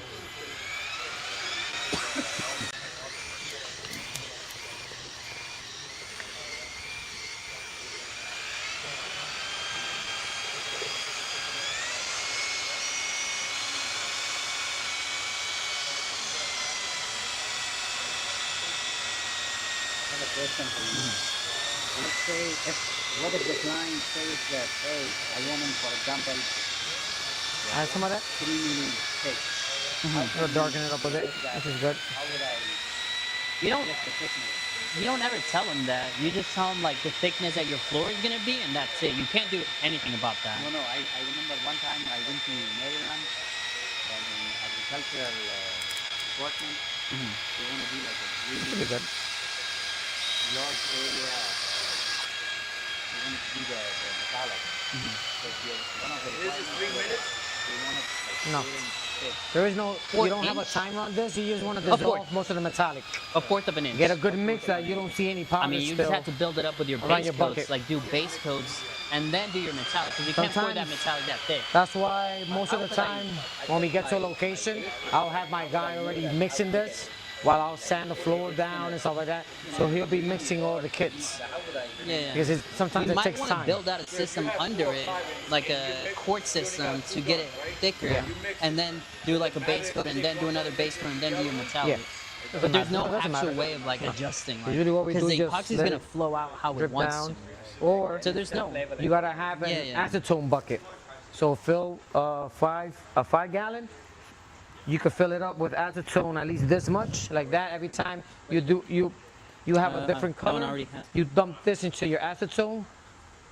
I: Let's say what if the client says that, hey, I want him, for example,
A: Add some of that.
I: 3 mm thick.
A: It'll darken it up a bit. This is good.
I: How would I
C: You don't.
I: get the thickness?
C: You don't ever tell them that. You just tell them like the thickness that your floor is gonna be, and that's it. You can't do anything about that.
I: No, I remember one time I went to Maryland and in agricultural department. They want to do like a
A: Pretty
I: really
A: good.
I: large area. They want to do the metallic. But one of the
E: This is 3 minutes?
I: they want it like
A: No.
I: 4 inch thick.
A: There is no, you don't have a
C: 4 inch?
A: timer on this. You just want to
C: Of
A: dissolve
C: course.
A: most of the metallic.
C: A fourth of an inch.
A: Get a good mix that you don't see any
C: I
A: powder
C: mean, you
A: spill.
C: just have to build it up with your
A: around
C: base
A: your
C: coats.
A: bucket.
C: Like do base coats and then do your metallic because you can't pour that
A: Sometimes-
C: metallic that thick.
A: That's why most of the time when we get to a location, I'll have my guy already mixing this while I'll sand the floor down and stuff like that. So he'll be mixing all the kits
C: Yeah.
A: because sometimes
C: You
A: it
C: might
A: takes
C: want to
A: time.
C: build out a system under it, like a quart system, to get it thicker, and then do like a base coat, and then do another base coat, and then do your metallic.
A: Yeah.
C: But there's no
A: Doesn't
C: actual
A: matter.
C: way of like adjusting. Like,
A: Usually what we
C: because
A: do
C: the
A: is just
C: epoxy is
A: let
C: gonna
A: it
C: flow out how it
A: Drip
C: wants
A: down,
C: to.
A: or
C: So there's no.
A: you gotta have an
C: Yeah.
A: acetone bucket. So fill a 5 gallon. You could fill it up with acetone at least this much, like that. Every time you have a different
C: that one
A: color,
C: already has-
A: you dump this into your acetone.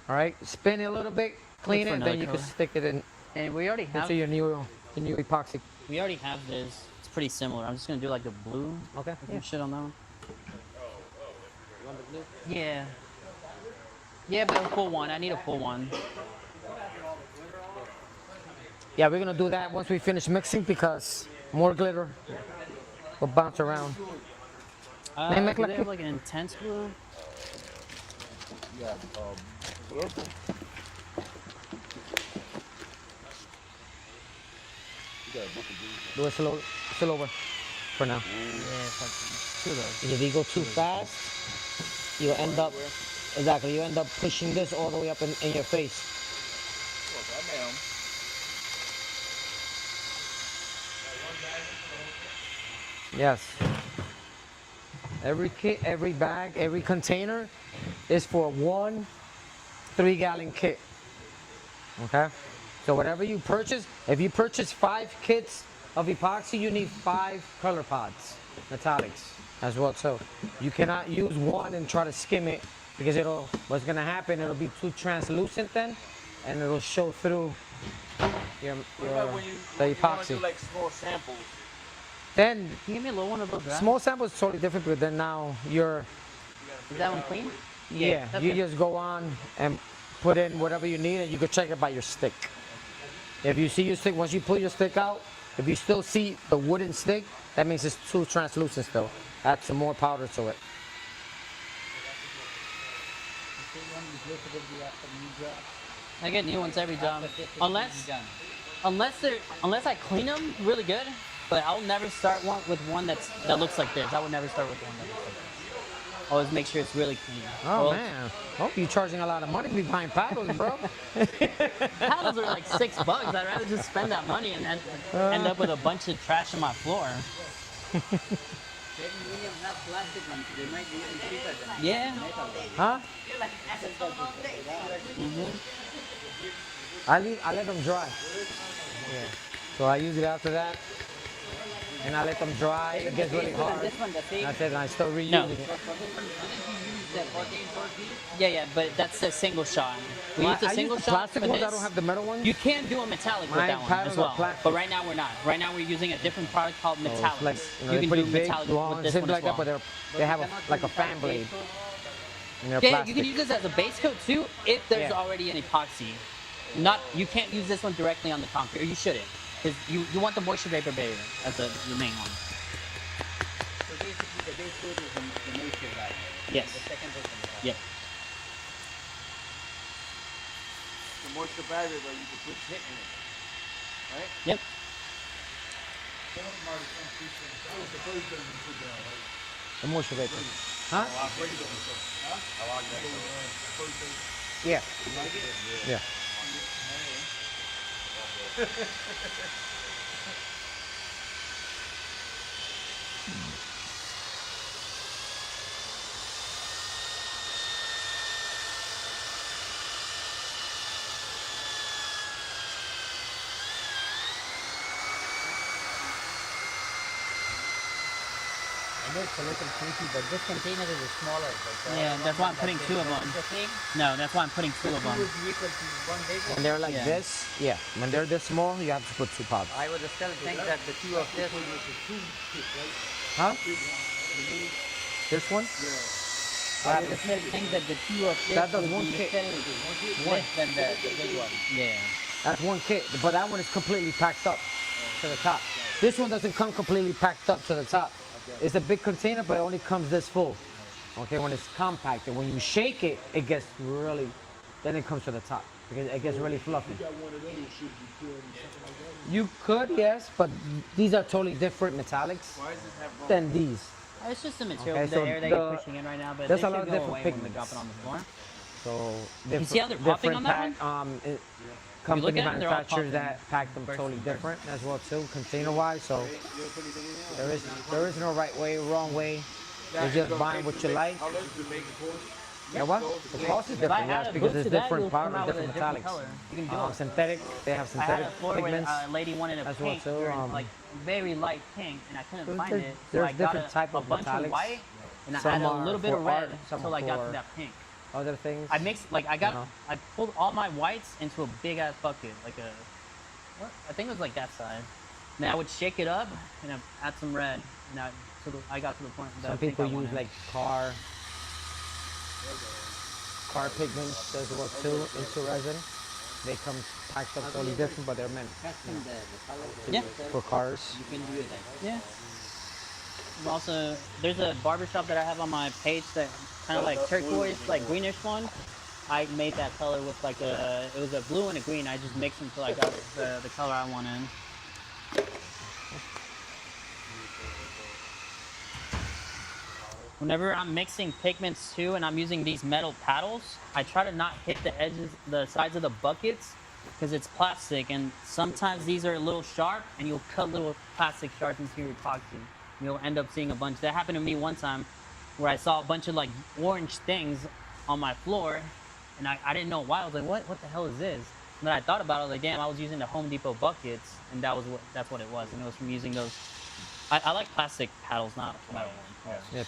A: All right, spin it a little bit, clean
C: for
A: it,
C: another
A: then you can
C: color.
A: stick it in
C: And we already have.
A: into your new epoxy.
C: We already have this. It's pretty similar. I'm just gonna do like the blue.
A: Okay.
C: Yeah. Shit on that one. Yeah. Yeah, but a full one. I need a full one.
A: Yeah, we're gonna do that once we finish mixing because more glitter will bounce around.
C: Do
A: make
C: they
A: like-
C: have like an intense blue?
E: Yeah.
A: Do it slower for now.
C: Yeah, fuck. Two of those.
A: If you go too fast, you end up you end up pushing this all the way up in your face. Yes. Every kit, every bag, every container is for one 3-gallon kit. Okay? So whatever you purchase, if you purchase 5 kits of epoxy, you need 5 color pods, metallics as well. So you cannot use one and try to skim it because what's gonna happen, it'll be too translucent then and it'll show through the
E: wanna
A: epoxy.
E: do like small samples.
A: Then
C: Can you give me a little one of those? Right?
A: small sample is totally different, but then now you're
C: Is that one clean?
A: yeah,
C: that's
A: you
C: good.
A: just go on and put in whatever you need, and you can check it by your stick. If you see your stick, once you pull your stick out, if you still see the wooden stick, that means it's too translucent still. Add some more powder to it.
C: I get new ones every job, unless I clean them really good. But I'll never start one with one that looks like this. I would never start with one that looks like this. Always make sure it's really clean.
A: Oh man, hope you're charging a lot of money to be buying paddles, bro.
C: Paddles are like $6. I'd rather just spend that money and end up with a bunch of trash on my floor. Yeah.
A: Huh? I let them dry. Yeah. So I use it after that, and I let them dry. It gets really hard. That's it. And I still reuse it.
C: Yeah, but that's a single shot. We use a single shot
A: plastic
C: for
A: ones.
C: this.
A: I don't have the metal ones.
C: You can do a metallic with that one as well. But right now we're not. Right now we're using a different product called metallic.
A: Like,
C: you can do
A: big,
C: metallic
A: long,
C: with this one
A: like
C: as well.
A: that, but they have like a fan blade. And they're
C: Yeah,
A: plastic.
C: you can use this as a base coat too if there's already an epoxy. You can't use this one directly on the concrete, or you shouldn't, because you want the moisture vapor barrier as the main one.
I: So basically the base coat is the moisture barrier.
C: Yes.
I: The second is the metallic.
C: Yep.
E: The moisture barrier, but you can put shit in it. Right?
C: Yep.
A: The moisture vapor. Huh? Yeah. Yeah.
I: I know it's a little tricky, but this container is smaller. But,
C: Yeah, that's why I'm putting two of them.
I: the same.
C: No, that's why I'm putting two of them.
I: Two is equal to one big one.
A: When they're like
C: Yeah.
A: this, yeah. When they're this small, you have to put 2 powders.
I: I would still think that the two of this
A: Huh? This one?
I: I would still think that the two of this
A: That does
I: would
A: one
I: be
A: kit.
I: still less than the big one.
C: Yeah.
A: That's one kit, but that one is completely packed up to the top. This one doesn't come completely packed up to the top. It's a big container, but it only comes this full. Okay, when it's compacted, when you shake it, it gets really, then it comes to the top because it gets really fluffy. You could, yes, but these are totally different metallics than these.
C: It's just the material,
A: Okay,
C: the
A: so
C: air that you're pushing in right now, but
A: there's
C: they
A: a lot
C: should
A: of
C: go
A: different
C: away when we
A: pigments.
C: drop it on the floor.
A: So
C: see how they're popping on that
A: company
C: at them, they're all
A: manufacturers that pack them totally different as well too, container-wise. So there is no right way, wrong way. You're just buying what you like.
E: How long does it make it for?
A: Yeah, what? The cost is
C: If I
A: different,
C: had
A: yes,
C: a
A: because
C: book
A: there's
C: to that,
A: different
C: you'll come
A: powders,
C: out with a
A: different
C: different
A: metallics.
C: color. You can do it.
A: Synthetic, they have
C: I had
A: synthetic
C: a floor where
A: pigments.
C: a lady wanted a
A: as well
C: pink,
A: too,
C: or like very light pink, and I couldn't find
A: there's-
C: it. So
A: there's
C: I got
A: different type
C: a
A: of
C: bunch
A: metallics.
C: of white, and I
A: Some
C: added a
A: are
C: little bit
A: for
C: of red
A: art, some
C: until
A: are
C: I got to
A: for
C: that pink.
A: Other things.
C: I mixed, like I pulled all my whites into a big ass bucket, like a, what? I think it was like that size. Then I would shake it up and I'd add some red. And I got to the point that
A: Some
C: I think
A: people
C: I
A: use
C: wanted.
A: like car pigments as well too into resin. They come packed up totally different, but they're meant
I: Custom the color.
C: Yeah.
A: for cars.
I: You can do it like
C: Yeah. Also, there's a barbershop that I have on my page that kind of like turquoise, like greenish one. I made that color with like it was a blue and a green. I just mixed them until I got the color I wanted. Whenever I'm mixing pigments too, and I'm using these metal paddles, I try to not hit the edges, the sides of the buckets, because it's plastic, and sometimes these are a little sharp, and you'll cut little plastic shards into your epoxy. You'll end up seeing a bunch. That happened to me one time, where I saw a bunch of like orange things on my floor, and I didn't know why. I was like, what the hell is this? And then I thought about it, I was like, damn, I was using the Home Depot buckets, and that's what it was, and it was from using those. I like plastic paddles, not metal ones.
A: Yeah.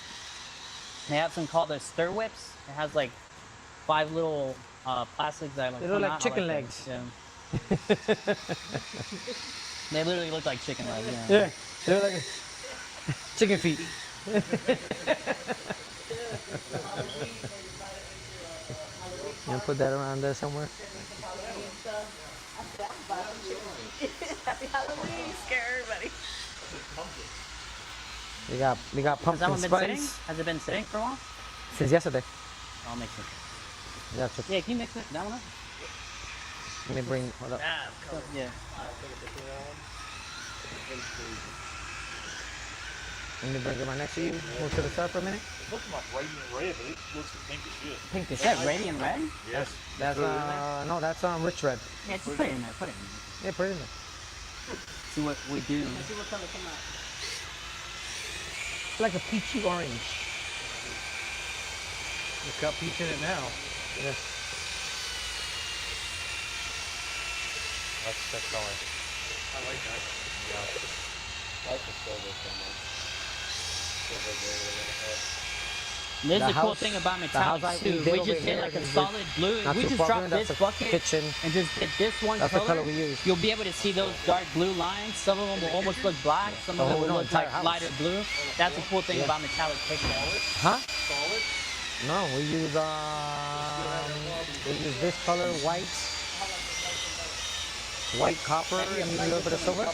C: They have some called the stir whips. It has like 5 little plastics that like
A: They look
C: come
A: like
C: out. I
A: chicken
C: that.
A: legs.
C: Yeah. They literally look like chicken legs. Yeah.
A: Yeah, they're like chicken feet. You can put that around there somewhere.
J: Happy Halloween, scare everybody.
A: We got
C: Has that
A: pumpkin
C: one been sitting?
A: spice
C: Has it been sitting for a while?
A: since yesterday.
C: I'll mix it.
A: Yeah, so
C: Yeah, can you mix it? That one up?
A: let me bring. Hold up.
C: Yeah.
A: Let me bring it right next to you. Move to the side for a minute.
G: Looks like radiant red, but it looks pink as shit.
A: Pink
C: Is
A: is
C: that radiant red?
G: Yes.
A: That's no, that's rich red.
C: Yeah, just put it in there. Put it in there.
A: Yeah, put it in there.
C: See what we do.
J: See what color come out.
A: It's like a peachy orange.
F: It's got peach in it now.
A: Yeah.
G: That's color.
F: I like that.
I: I like the silver so much. Silver gray, whatever.
C: There's
A: The
C: the cool
A: house-
C: thing about
A: the house
C: metallics
A: I
C: too.
A: did
C: We
A: over
C: just did
A: here
C: like a
A: is
C: solid blue. If
A: not
C: we
A: too
C: just
A: far
C: drop
A: from it,
C: this
A: that's the
C: bucket
A: kitchen.
C: and just did this one
A: That's
C: color,
A: the color we use.
C: you'll be able to see those dark blue lines. Some of them will almost look black. Some
A: The
C: of them
A: whole-
C: will
A: no,
C: look
A: entire
C: like
A: house.
C: lighter blue. That's the cool thing
A: Yeah.
C: about metallic pigment.
A: Huh?
F: Solid?
A: No, we use this color, white copper, and a little bit of silver.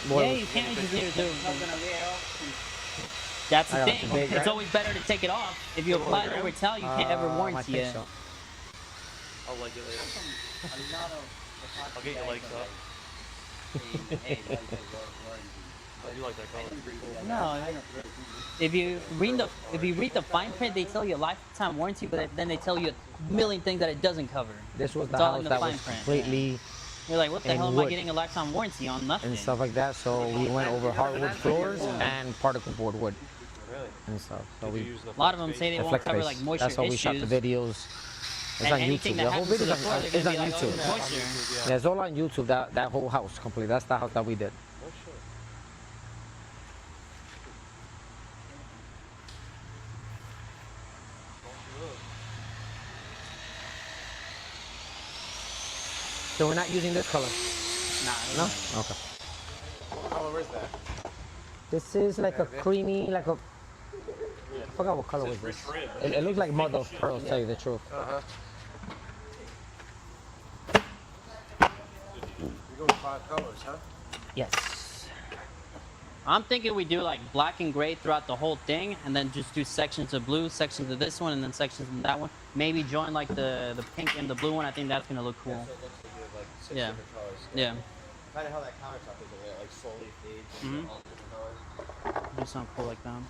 A: Boy,
C: Yeah, you can't just either do.
J: I'm gonna wear it off.
C: That's the
A: I got
C: thing.
A: the big,
C: It's
A: right?
C: always better to take it off. If you apply it over towel, you can't ever
A: I
C: warranty
A: think
C: it.
A: so.
G: I'll like it later.
I: A lot of
G: I'll get your legs up. I do like that color.
C: No, if you read the fine print, they tell you a lifetime warranty, but then they tell you a million things that it doesn't cover.
A: This was the
C: It's all
A: house
C: in the
A: that
C: fine
A: was
C: print.
A: completely
C: You're like, what the
A: And
C: hell am I
A: wood.
C: getting a lifetime warranty on? Nothing.
A: and stuff like that. So we went over hardwood floors and particle board wood
G: Really?
A: and stuff. So we
G: Use the
C: A lot of them say they won't
A: flex
C: cover
A: base.
C: like moisture
A: That's how we shot the
C: issues.
A: videos. It's
C: And
A: on
C: anything
A: YouTube.
C: that
A: The whole
C: happens to
A: video
C: the floor, they're
A: is
C: gonna
A: on
C: be like, oh,
A: YouTube.
C: moisture.
A: Yeah, it's all on YouTube. That whole house complete. That's the house that we did. So we're not using this color.
C: Nah,
A: No? Okay.
F: What color is that?
A: This is like a creamy, like a. I forgot what color was this. It looks like mother of pearl, to tell you the truth.
F: You go with 5 colors, huh?
A: Yes.
C: I'm thinking we do like black and gray throughout the whole thing, and then just do sections of blue, sections of this one, and then sections of that one. Maybe join like the pink and the blue one. I think that's gonna look cool.
I: So it looks like you have like 6
C: Yeah.
I: different colors.
C: Yeah.
I: Kind of how that countertop is, the way it like slowly fades
C: Mhm.
I: into all different colors.
C: Do something cool like that.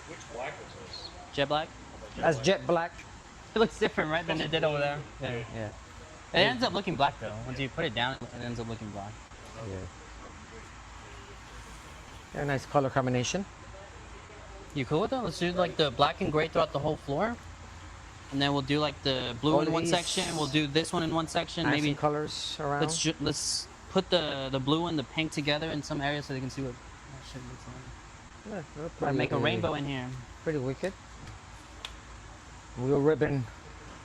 G: Which black was this?
C: Jet black.
A: That's jet black.
C: It looks different, right, than it did over there. Yeah.
A: Yeah.
C: It ends up looking black though. Once you put it down, it ends up looking black.
A: Yeah. Yeah, nice color combination.
C: You cool with that? Let's do like the black and gray throughout the whole floor. And then we'll do like the blue
A: All
C: in one
A: these-
C: section. We'll do this one in one section.
A: Add
C: Maybe
A: some colors around.
C: let's put the blue and the pink together in some areas so they can see what that shit looks like.
A: Yeah, they're
C: Or
A: pretty-
C: make a rainbow in here.
A: Pretty wicked. We'll ribbon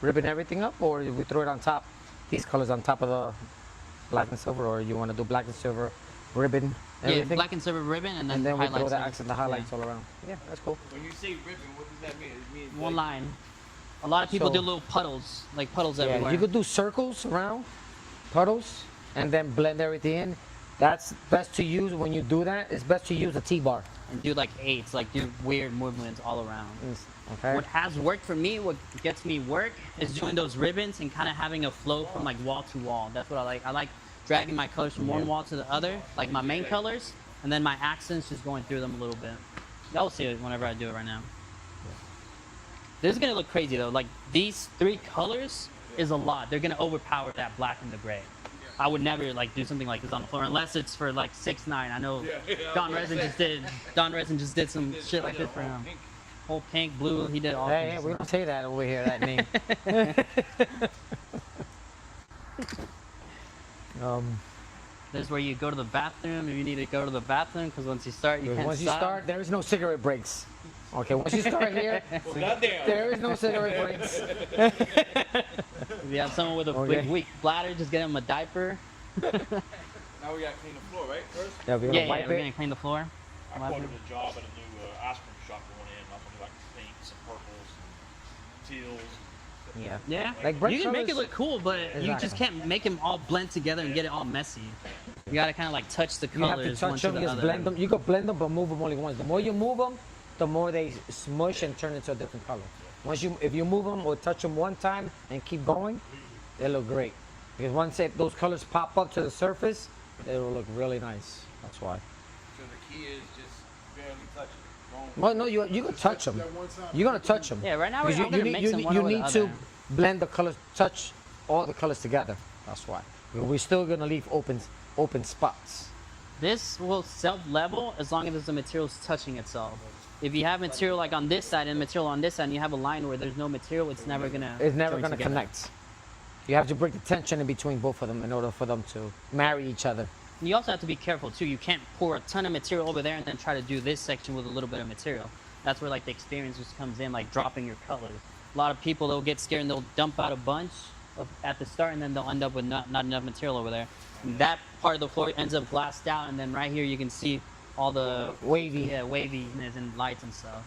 A: everything up, or we throw it on top. These colors on top of the black and silver, or you want to do black and silver ribbon everything,
C: Yeah, black and silver ribbon, and then,
A: and then we
C: highlights
A: throw the
C: on it.
A: accent, the highlights all around. Yeah, that's cool.
F: When you say ribbon, what does that mean? It means
C: One
F: like,
C: line. A lot of people
A: So-
C: do little puddles, like puddles
A: Yeah,
C: everywhere.
A: you could do circles around, puddles, and then blend everything in. That's best to use when you do that. It's best to use a T-bar.
C: And do like eights, like do weird movements all around.
A: Okay.
C: What has worked for me, what gets me work, is doing those ribbons and kind of having a flow from like wall to wall. That's what I like. I like dragging my colors from one wall to the other, like my main colors, and then my accents just going through them a little bit. Y'all see it whenever I do it right now. This is gonna look crazy though. Like these 3 colors is a lot. They're gonna overpower that black and the gray. I would never like do something like this on the floor unless it's for like 6ix9ine. I know Don Resin just did some shit like this for him. Whole pink, blue, he did all.
A: Hey,
C: kinds
A: we
C: of
A: don't say that over here. That name.
C: This is where you go to the bathroom if you need to go to the bathroom, because once you start, you can't
A: Once you
C: stop.
A: start, there is no cigarette breaks. Okay, once you start here, there is no cigarette breaks.
C: If you have someone with a
A: Okay.
C: big weak bladder, just get him a diaper.
E: Now we gotta clean the floor, right? First.
A: Yeah, we're gonna
C: Yeah,
A: wipe
C: we're
A: it.
C: gonna clean the floor.
G: I quoted a job at a new ice cream shop going in. I'm gonna do like pinks and purples and teals.
A: Yeah.
C: Yeah,
A: Like brick
C: you can make it
A: colors-
C: look cool, but you just
A: Exactly.
C: can't make them all blend together and get it all messy. You gotta kind of like touch the
A: You have
C: colors
A: to
C: one
A: touch
C: to
A: them,
C: the
A: just
C: other.
A: blend them. You can blend them, but move them only once. The more you move them, the more they smush and turn into a different color. If you move them or touch them one time and keep going, they look great. Because once those colors pop up to the surface, they will look really nice. That's why.
E: So the key is just barely touch it. Don't
A: Well, no, you can touch them. You're gonna touch them.
C: Yeah, right now
A: Because
C: I'm gonna mix them one
A: you
C: over the
A: need
C: other.
A: to blend the colors, touch all the colors together. That's why. We're still gonna leave open spots.
C: This will self-level as long as the material's touching itself. If you have material like on this side and material on this side, and you have a line where there's no material, it's never gonna.
A: It's never
C: join
A: gonna
C: together.
A: connect. You have to break the tension in between both of them in order for them to marry each other.
C: You also have to be careful too. You can't pour a ton of material over there and then try to do this section with a little bit of material. That's where like the experience just comes in, like dropping your colors. A lot of people, they'll get scared and they'll dump out a bunch at the start, and then they'll end up with not enough material over there. And that part of the floor ends up glassed out, and then right here you can see all the
A: Wavy.
C: waviness and lights and stuff.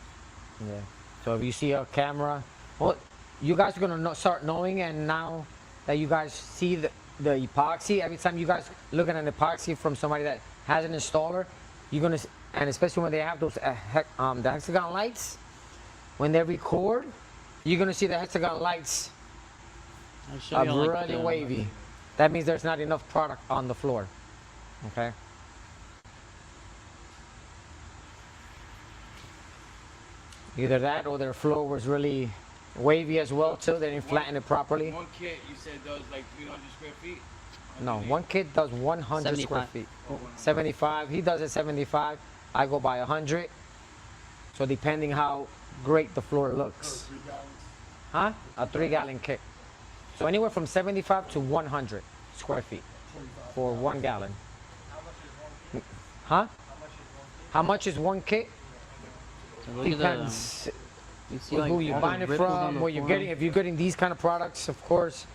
A: Yeah. So if you see a camera, well, you guys are gonna start knowing, and now that you guys see the epoxy, every time you guys look at an epoxy from somebody that has an installer, you're gonna, and especially when they have those the hexagon lights, when they record, you're gonna see the hexagon lights
C: I'll show
A: are
C: you like
A: really
C: the-
A: wavy. That means there's not enough product on the floor. Okay. Either that or their floor was really wavy as well too. They didn't flatten it properly.
E: One kit you said does like 300 square feet.
A: No, one kid does 100 square
C: 75.
A: feet. 75. He does it 75. I go by 100. So depending how great the floor looks. Huh? A 3-gallon kit. So anywhere from 75 to 100 square feet for 1 gallon. Huh? How much is one kit?
C: So look at the-
A: Depends
C: you see,
A: who
C: like,
A: you're
C: all the
A: buying it
C: ripples on
A: from,
C: the
A: where you're
C: floor.
A: getting. If you're getting these kind of products, of course,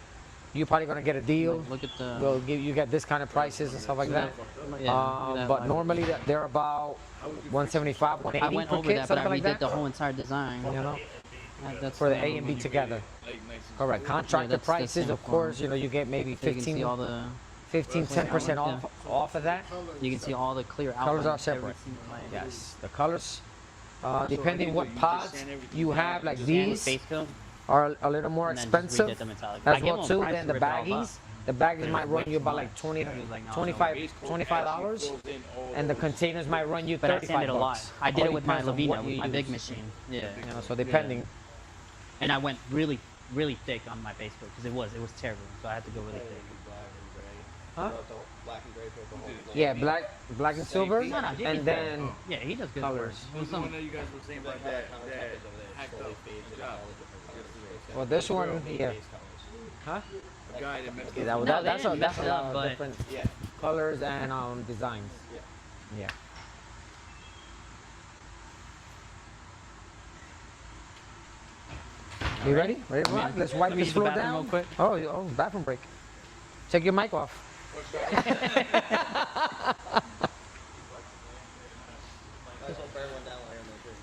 A: you're probably gonna get a deal.
C: Look at the.
A: They'll give you get this kind of prices and stuff like that.
C: Yeah, look at that
A: But
C: one.
A: normally they're about 175, 180
C: I went
A: per
C: over
A: kit,
C: that, but I
A: something like
C: redid
A: that.
C: the whole entire design.
A: You know,
C: That's
A: for the A and B together.
E: Like nice and
A: Correct. Contractor
C: that's
A: prices, of
C: uniform.
A: course, you know, you get maybe
C: So you can see
A: 15,
C: all the.
A: 10%
C: Yeah.
A: off of that.
C: You can see all the clear outlines.
A: Colors are
C: of every
A: separate.
C: single light.
A: Yes, the colors. Depending what pods you have, like
C: And
A: these
C: base coat,
A: are a little more
C: and then just redid
A: expensive
C: the metallic. I
A: as
C: gave
A: well
C: them a
A: too
C: price
A: than
C: to
A: the
C: rip it all up.
A: baggies. The baggies might run you about like 20,
C: He was like, no,
A: 25, $25, and the containers might run you
C: But I
A: 35
C: sanded a lot.
A: bucks.
C: I did
A: All
C: it with my
A: depends on
C: Lavina,
A: what
C: with
A: you
C: my big
A: use.
C: machine. Yeah.
A: You know, so depending.
C: And I went really, really thick on my base coat because it was terrible. So I had to go really thick.
A: Huh?
D: Black and gray throughout the whole floor.
A: Yeah, black and silver,
C: No, no,
A: and then
C: Yeah, he does good
A: Colors.
C: work.
E: What was the one that you guys were saying about that hacked up job?
A: well, this one, yeah, huh?
E: A guy that messed
A: Yeah,
E: up.
C: No, they
A: that's
C: didn't
A: that's
C: mess it
A: a
C: up,
A: lot of
C: but-
A: different
D: Yeah.
A: colors and designs. Yeah. You ready? Ready to rock? Let's wipe
C: Let me
A: this
C: use the
A: floor
C: bathroom
A: down.
C: real quick.
A: Oh, bathroom break. Take your mic off.
D: Might as well burn one down while you're in there too.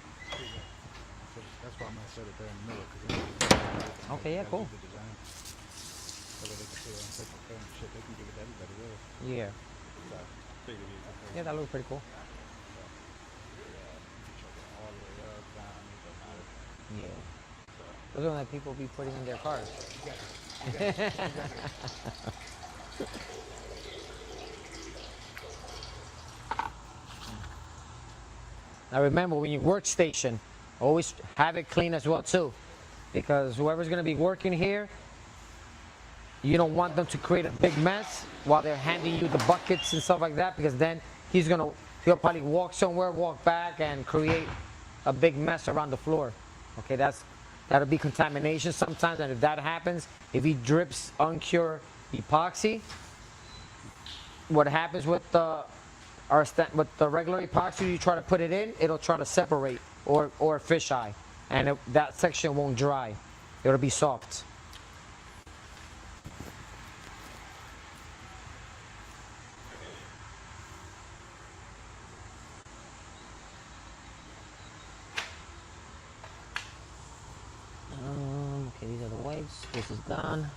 F: That's why I'm gonna set it there in the middle, because
A: Okay, yeah, cool.
F: the design. So that they can see it and take the film and shit, they can give it to everybody else.
A: Yeah.
F: So I figured it was
A: Yeah, that looks pretty cool.
F: all the way up, down, it doesn't matter.
A: Yeah. Those are the people be putting in their cars. Now remember, when you workstation, always have it clean as well too, because whoever's going to be working here, you don't want them to create a big mess while they're handing you the buckets and stuff like that, because then he'll probably walk somewhere, walk back, and create a big mess around the floor. Okay, that'll be contamination sometimes, and if that happens, if he drips uncured epoxy, what happens with the regular epoxy, you try to put it in, it'll try to separate or fisheye, and that section won't dry. It'll be soft. are the weights. This is done.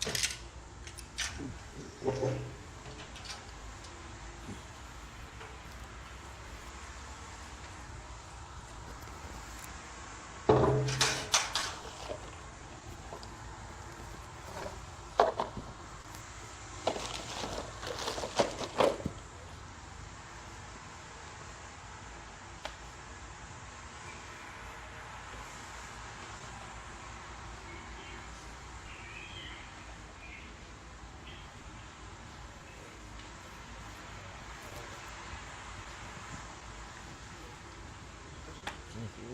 A: I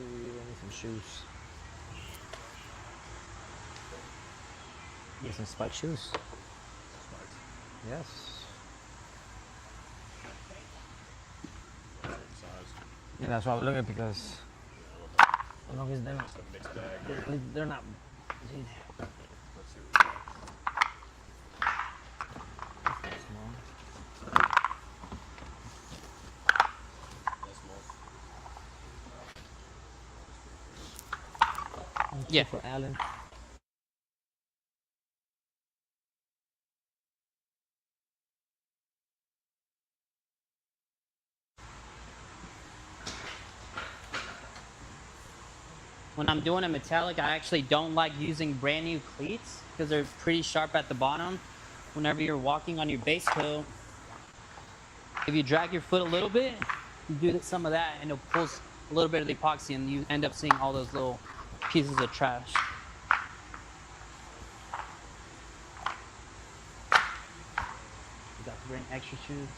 A: need some shoes. Get some spike shoes. Yes. Yeah, that's what I'm looking because as long as they're not.
C: Yeah.
A: For Alan.
C: When I'm doing a metallic, I actually don't like using brand new cleats because they're pretty sharp at the bottom. Whenever you're walking on your base coat, if you drag your foot a little bit, you do some of that and it pulls a little bit of the epoxy and you end up seeing all those little pieces of trash. You got to bring extra shoes.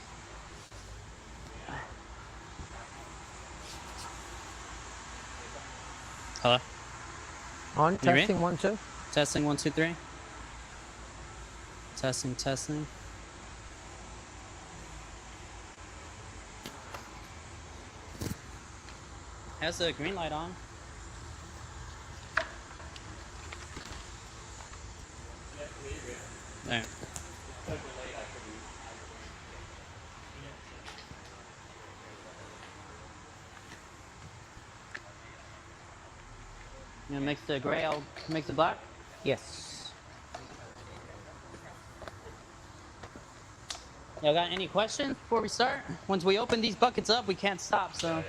C: Hello?
A: On
C: You ready?
A: testing 1 2.
C: Testing 1 2 3. Testing, testing. Has the green light on. There. You gonna mix the gray, I'll mix the black?
A: Yes.
C: Y'all got any questions before we start? Once we open these buckets up, we can't stop, so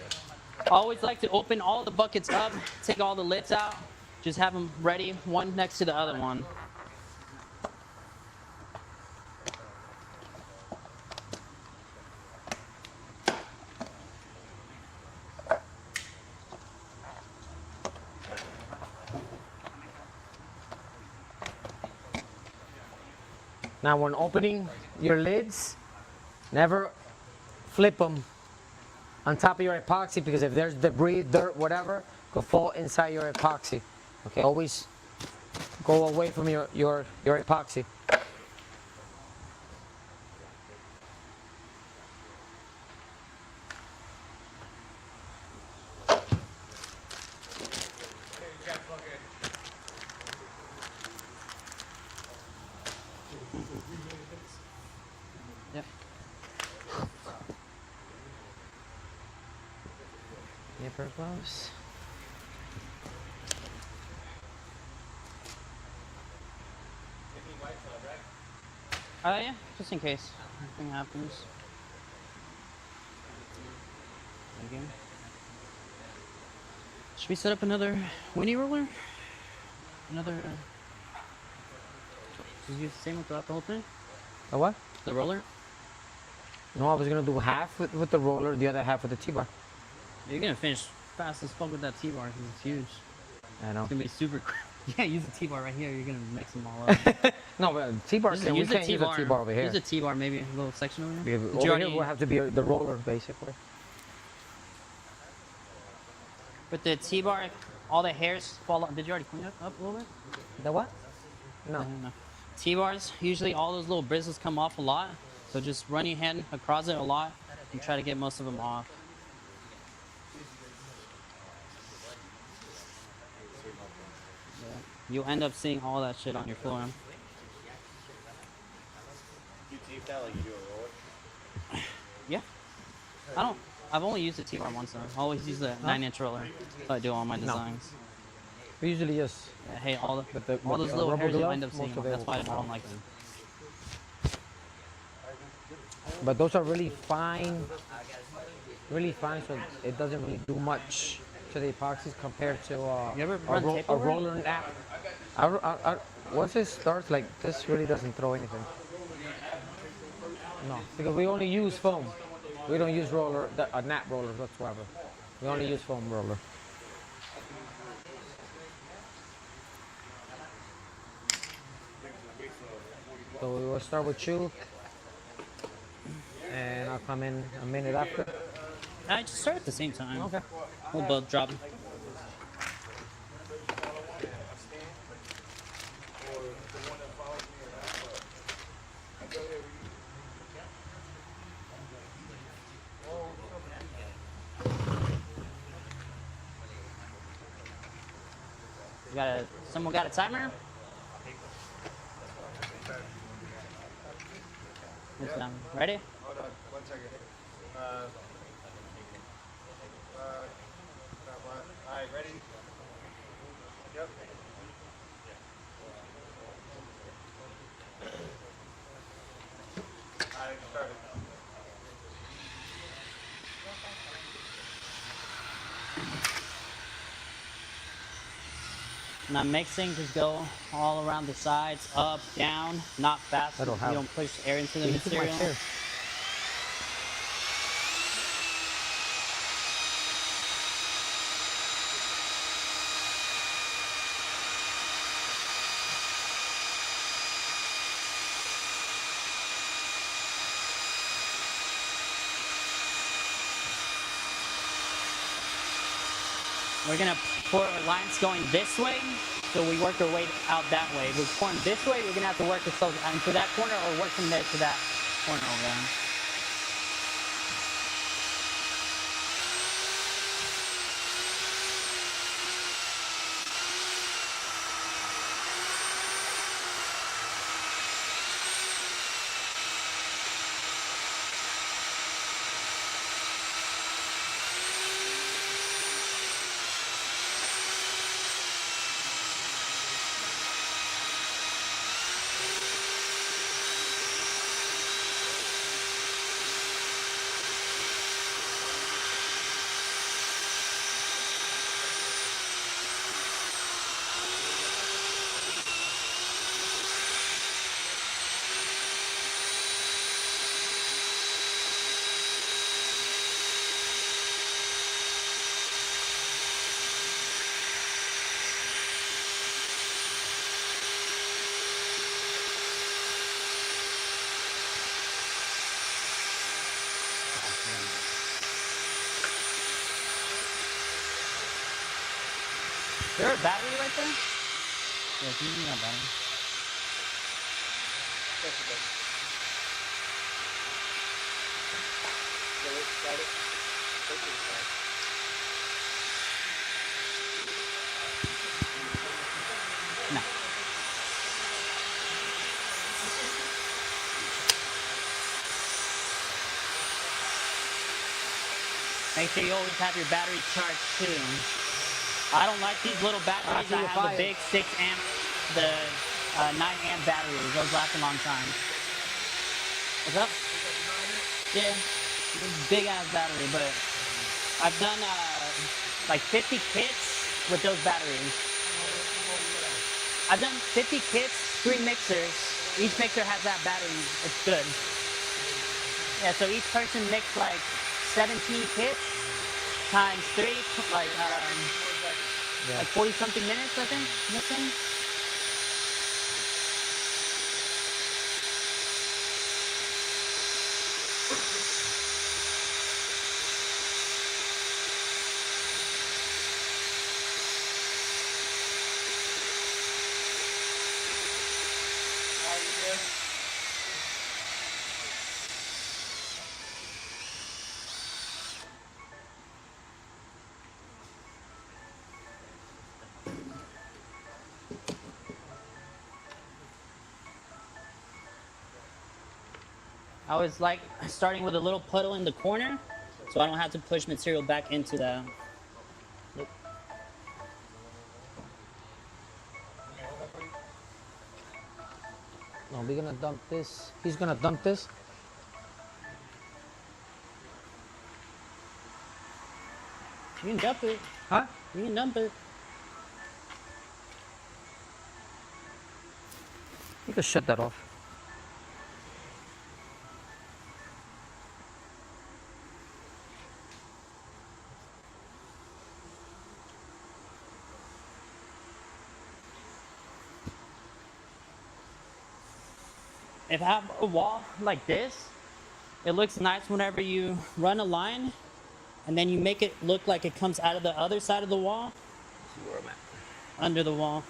C: I always like to open all the buckets up, take all the lids out, just have them ready, one next to the other one.
A: Now when opening your lids, never flip them on top of your epoxy because if there's debris, dirt, whatever, could fall inside your epoxy. Okay, always go away from your epoxy.
C: Yep.
A: Nipper gloves.
C: Yeah, just in case anything happens. Again. Should we set up another winnie roller? Another. Did you use the same one throughout the whole thing?
A: A what?
C: The roller?
A: No, I was gonna do half with the roller, the other half with the T-bar.
C: You're gonna finish fast as fuck with that T-bar because it's huge.
A: I know.
C: It's gonna be super quick. You can't use the T-bar right here. You're gonna mix them all up.
A: No, but T-bar, we can't use a T-bar over here.
C: Use a T-bar, maybe a little section over here.
A: Because over here will have to be the roller, basically.
C: With the T-bar, all the hairs fall off. Did you already clean it up a little bit?
A: The what? No.
C: No. T-bars, usually all those little bristles come off a lot. So just run your hand across it a lot and try to get most of them off. You'll end up seeing all that shit on your floor.
G: You tape that like you do a roller?
C: Yeah. I've only used the T-bar once though. I always use the 9-inch roller. So I do all my designs.
A: Usually, yes.
C: I hate all the,
A: But the-
C: all
A: with
C: those
A: the
C: little
A: rubber
C: hairs you
A: glove,
C: end up seeing.
A: most of
C: That's
A: it
C: why I
A: will-
C: don't like them.
A: But those are really fine, so it doesn't really do much to the epoxies compared to
C: You ever
A: a,
C: run
A: ro-
C: tape
A: a
C: over it?
A: roller nap. Once it starts, like this really doesn't throw anything. No, because we only use foam. We don't use nap rollers whatsoever. We only use foam roller. So we will start with you, and I'll come in a minute after.
C: I just start at the same time.
A: Okay.
C: We'll both drop. Someone got a timer? Yes, ready?
F: Hold on, 1 second. All right, ready? Yep. All right, started.
C: Now mixing, just go all around the sides, up, down, not fast.
A: That'll
C: You
A: help.
C: don't push air into the
A: You took my
C: material.
A: chair.
C: We're gonna pour our lines going this way, so we work our way out that way. If we're pouring this way, we're gonna have to work ourselves into that corner or work from there to that corner over there. Is there a battery right there? Yeah, can you give me that battery? No. Make sure you always have your battery charged too. I don't like these little batteries. I have the big 6 amp, the 9 amp batteries. Those last a long time. What's up? Yeah, big ass battery, but I've done like 50 kits with those batteries. I've done 50 kits, 3 mixers. Each mixer has that battery. It's good. Yeah, so each person mixed like 17 kits times 3, like 40 something minutes, I think, mixing. I always like starting with a little puddle in the corner, so I don't have to push material back into that.
A: No, we're gonna dump this. He's gonna dump this.
C: You can dump it.
A: Huh?
C: You can dump it.
A: You can shut that off.
C: If I have a wall like this, it looks nice whenever you run a line and then you make it look like it comes out of the other side of the wall,
A: See where I'm at.
C: under the wall.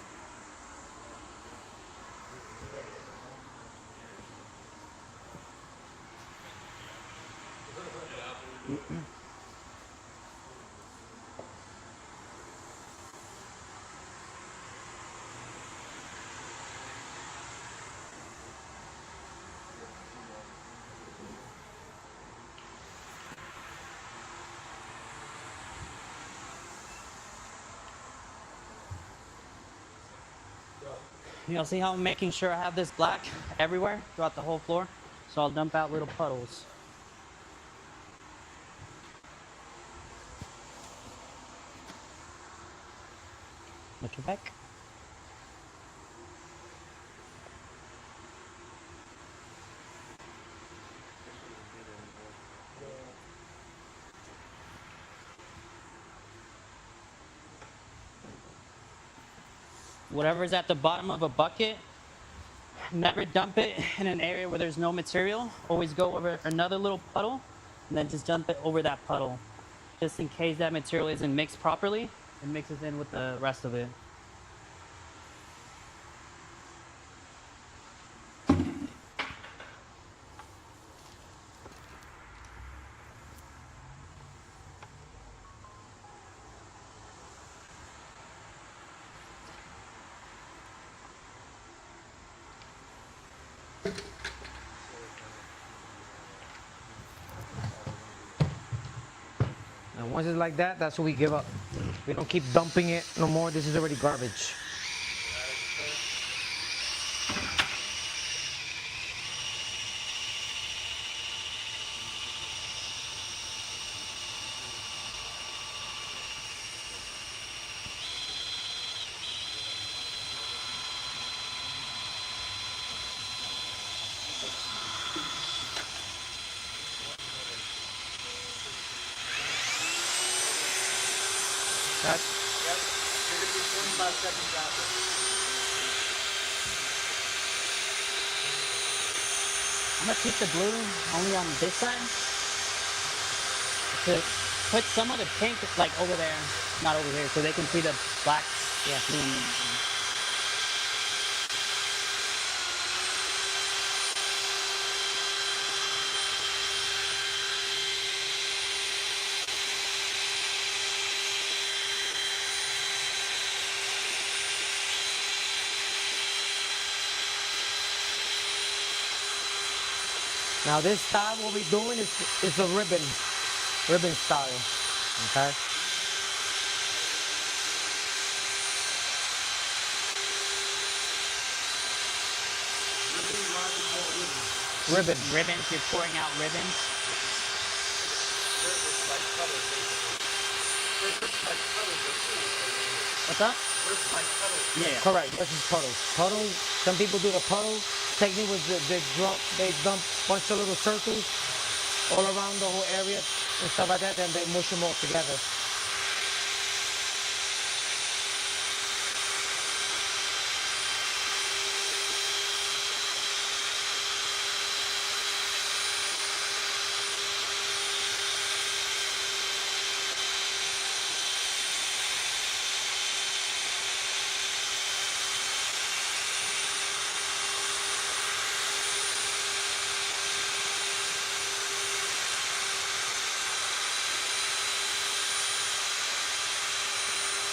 C: You'll see how I'm making sure I have this black everywhere throughout the whole floor. So I'll dump out little puddles. Look your back. Whatever's at the bottom of a bucket, never dump it in an area where there's no material. Always go over another little puddle and then just dump it over that puddle. Just in case that material isn't mixed properly, it mixes in with the rest of it.
A: And once it's like that, that's when we give up. We don't keep dumping it no more. This is already garbage. That's
F: Yep. You're gonna be 25 seconds after.
C: I'm gonna keep the blue only on this side to put some of the pink like over there, not over here, so they can see the black.
A: yeah. Now this style, what we're doing is a ribbon style, okay? Ribbon.
C: Ribbons, you're pouring out ribbons. What's up? Yeah.
A: Correct. This is puddles. Puddles. Some people do the puddle technique with they dump a bunch of little circles all around the whole area and stuff like that, and they mush them all together.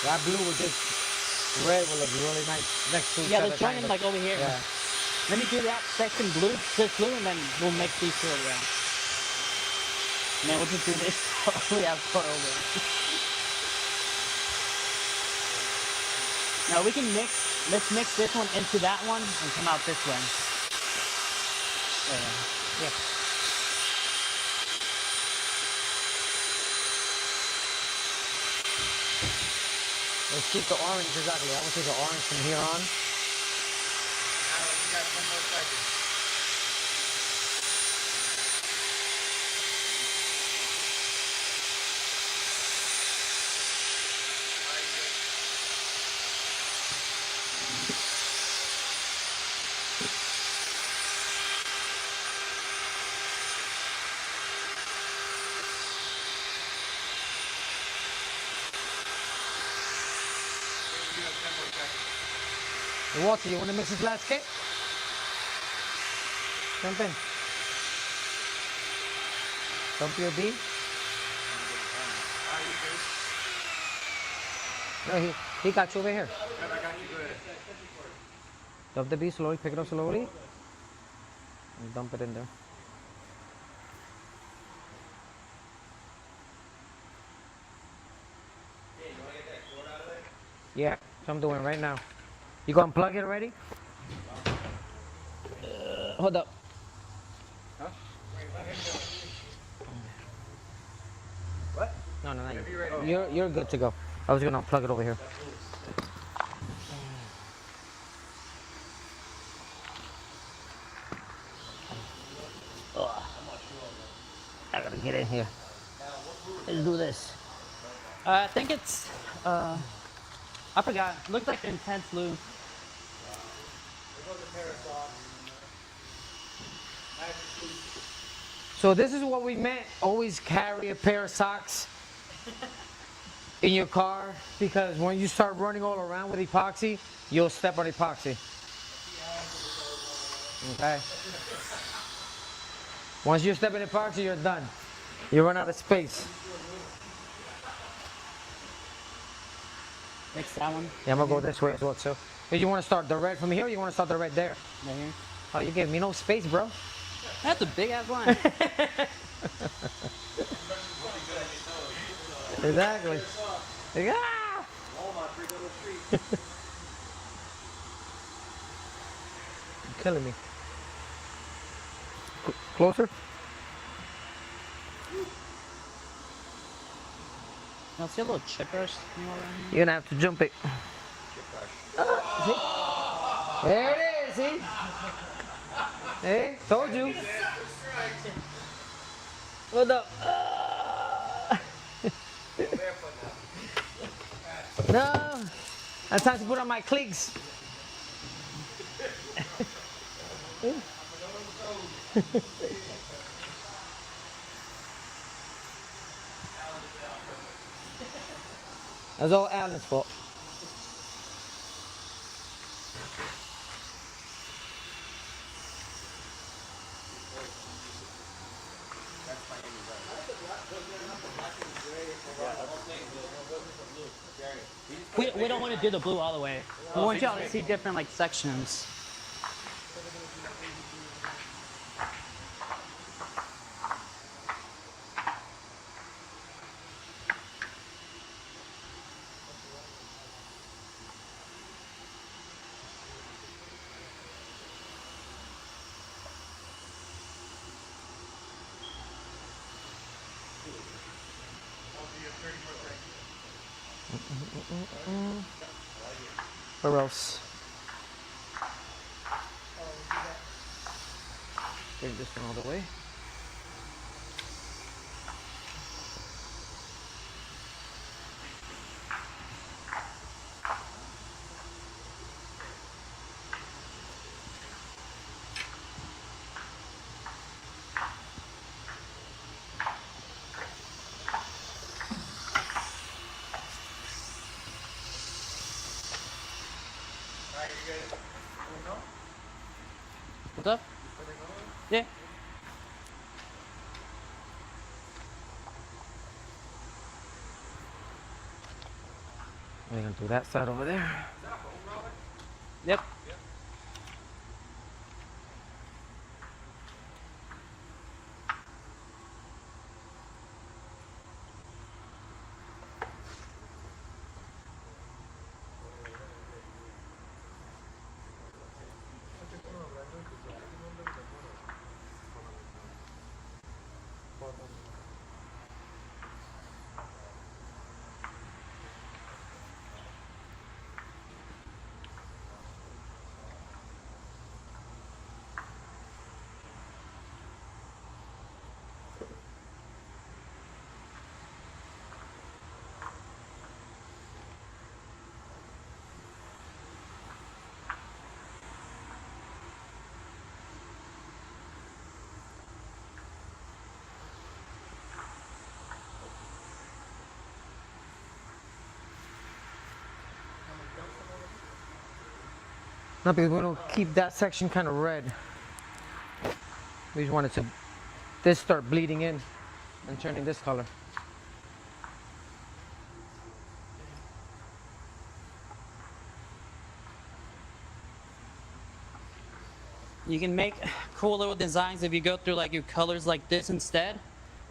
A: That blue with this red will look really nice next to each
C: Yeah,
A: other.
C: they're joining
A: kind of.
C: like over here.
A: Yeah.
C: Let me do that section blue, this blue, and then we'll mix these two around. And then we'll just do this. We have four over. Now we can mix, let's mix this one into that one and come out this way.
A: Yeah. Let's keep the orange exactly. I want to take the orange from here on.
F: Alan, you got 10 more seconds.
A: Hey, Walter, you want to mix this last kit? Jump in. Dump your B. No, he got you over here.
F: I got you, go ahead.
A: Dump the B slowly, pick it up slowly. And dump it in there. Yeah, so I'm doing right now. You gonna plug it already? Hold up.
F: Huh?
A: What? No, you're good to go. I was gonna plug it over here. Ugh. I gotta get in here. Let's do this.
C: I think it's, I forgot. It looked like intense lube.
A: So this is what we meant. Always carry a pair of socks in your car, because when you start running all around with epoxy, you'll step on epoxy. Okay. Once you step in epoxy, you're done. You run out of space.
C: Mix that one.
A: Yeah, I'm gonna go this way as well too. Did you want to start the red from here, or you want to start the red there?
C: Right here.
A: Oh, you gave me no space, bro.
C: That's a big ass line.
A: Exactly. Like, ah! You're killing me. Closer?
C: Now see a little chippers.
A: You're gonna have to jump it. See? There it is, see? Hey, told you. What up? No, that's time to put on my cleats. That's all Alan's fault.
C: We don't want to do the blue all the way. We want y'all to see different like sections.
A: Where else? Bring this one all the way.
C: What's up? Yeah.
A: We're gonna do that side over there.
C: Yep.
A: No, because we want to keep that section kind of red. We just want it to this start bleeding in and turning this color.
C: You can make cool little designs if you go through like your colors like this instead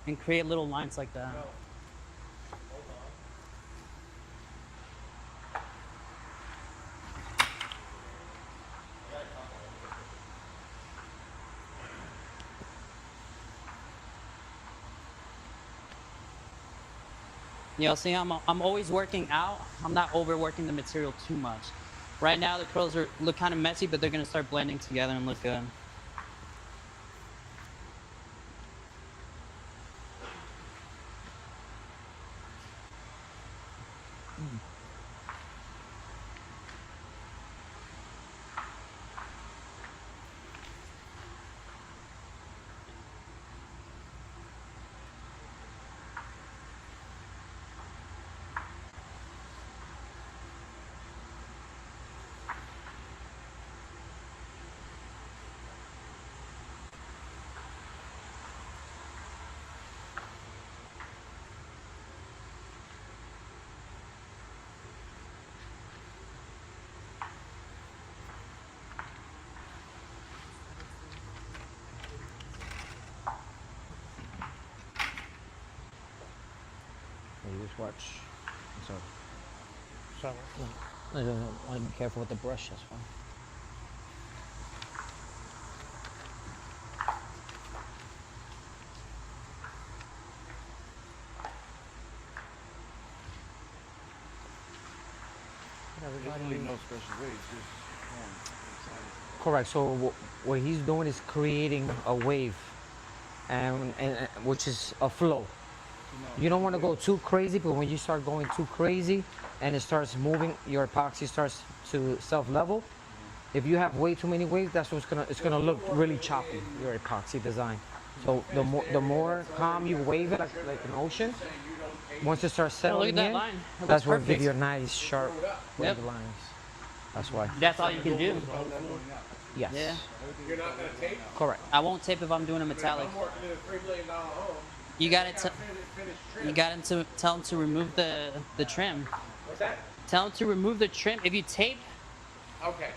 C: and create little lines like that. You know, see, I'm always working out. I'm not overworking the material too much. Right now, the curls look kind of messy, but they're going to start blending together and look good.
A: You just watch. So, I don't know. I want to be careful with the brush. That's fine.
E: No special ways, just
A: Correct. So what he's doing is creating a wave, and which is a flow. You don't want to go too crazy, but when you start going too crazy and it starts moving, your epoxy starts to self-level. If you have way too many waves, that's what's it's gonna look really choppy, your epoxy design. So the more calm you wave it, like an ocean, once it starts settling in, that's what gives you a nice sharp wave lines. That's why.
C: That's all you can do.
A: Yes.
C: Yeah.
D: You're not going to tape?
A: Correct.
C: I won't tape if I'm doing a metallic.
D: I'm working in a $3 million home.
C: You got to tell him to remove the trim.
D: What's that?
C: Tell him to remove the trim. If you tape,
D: Okay.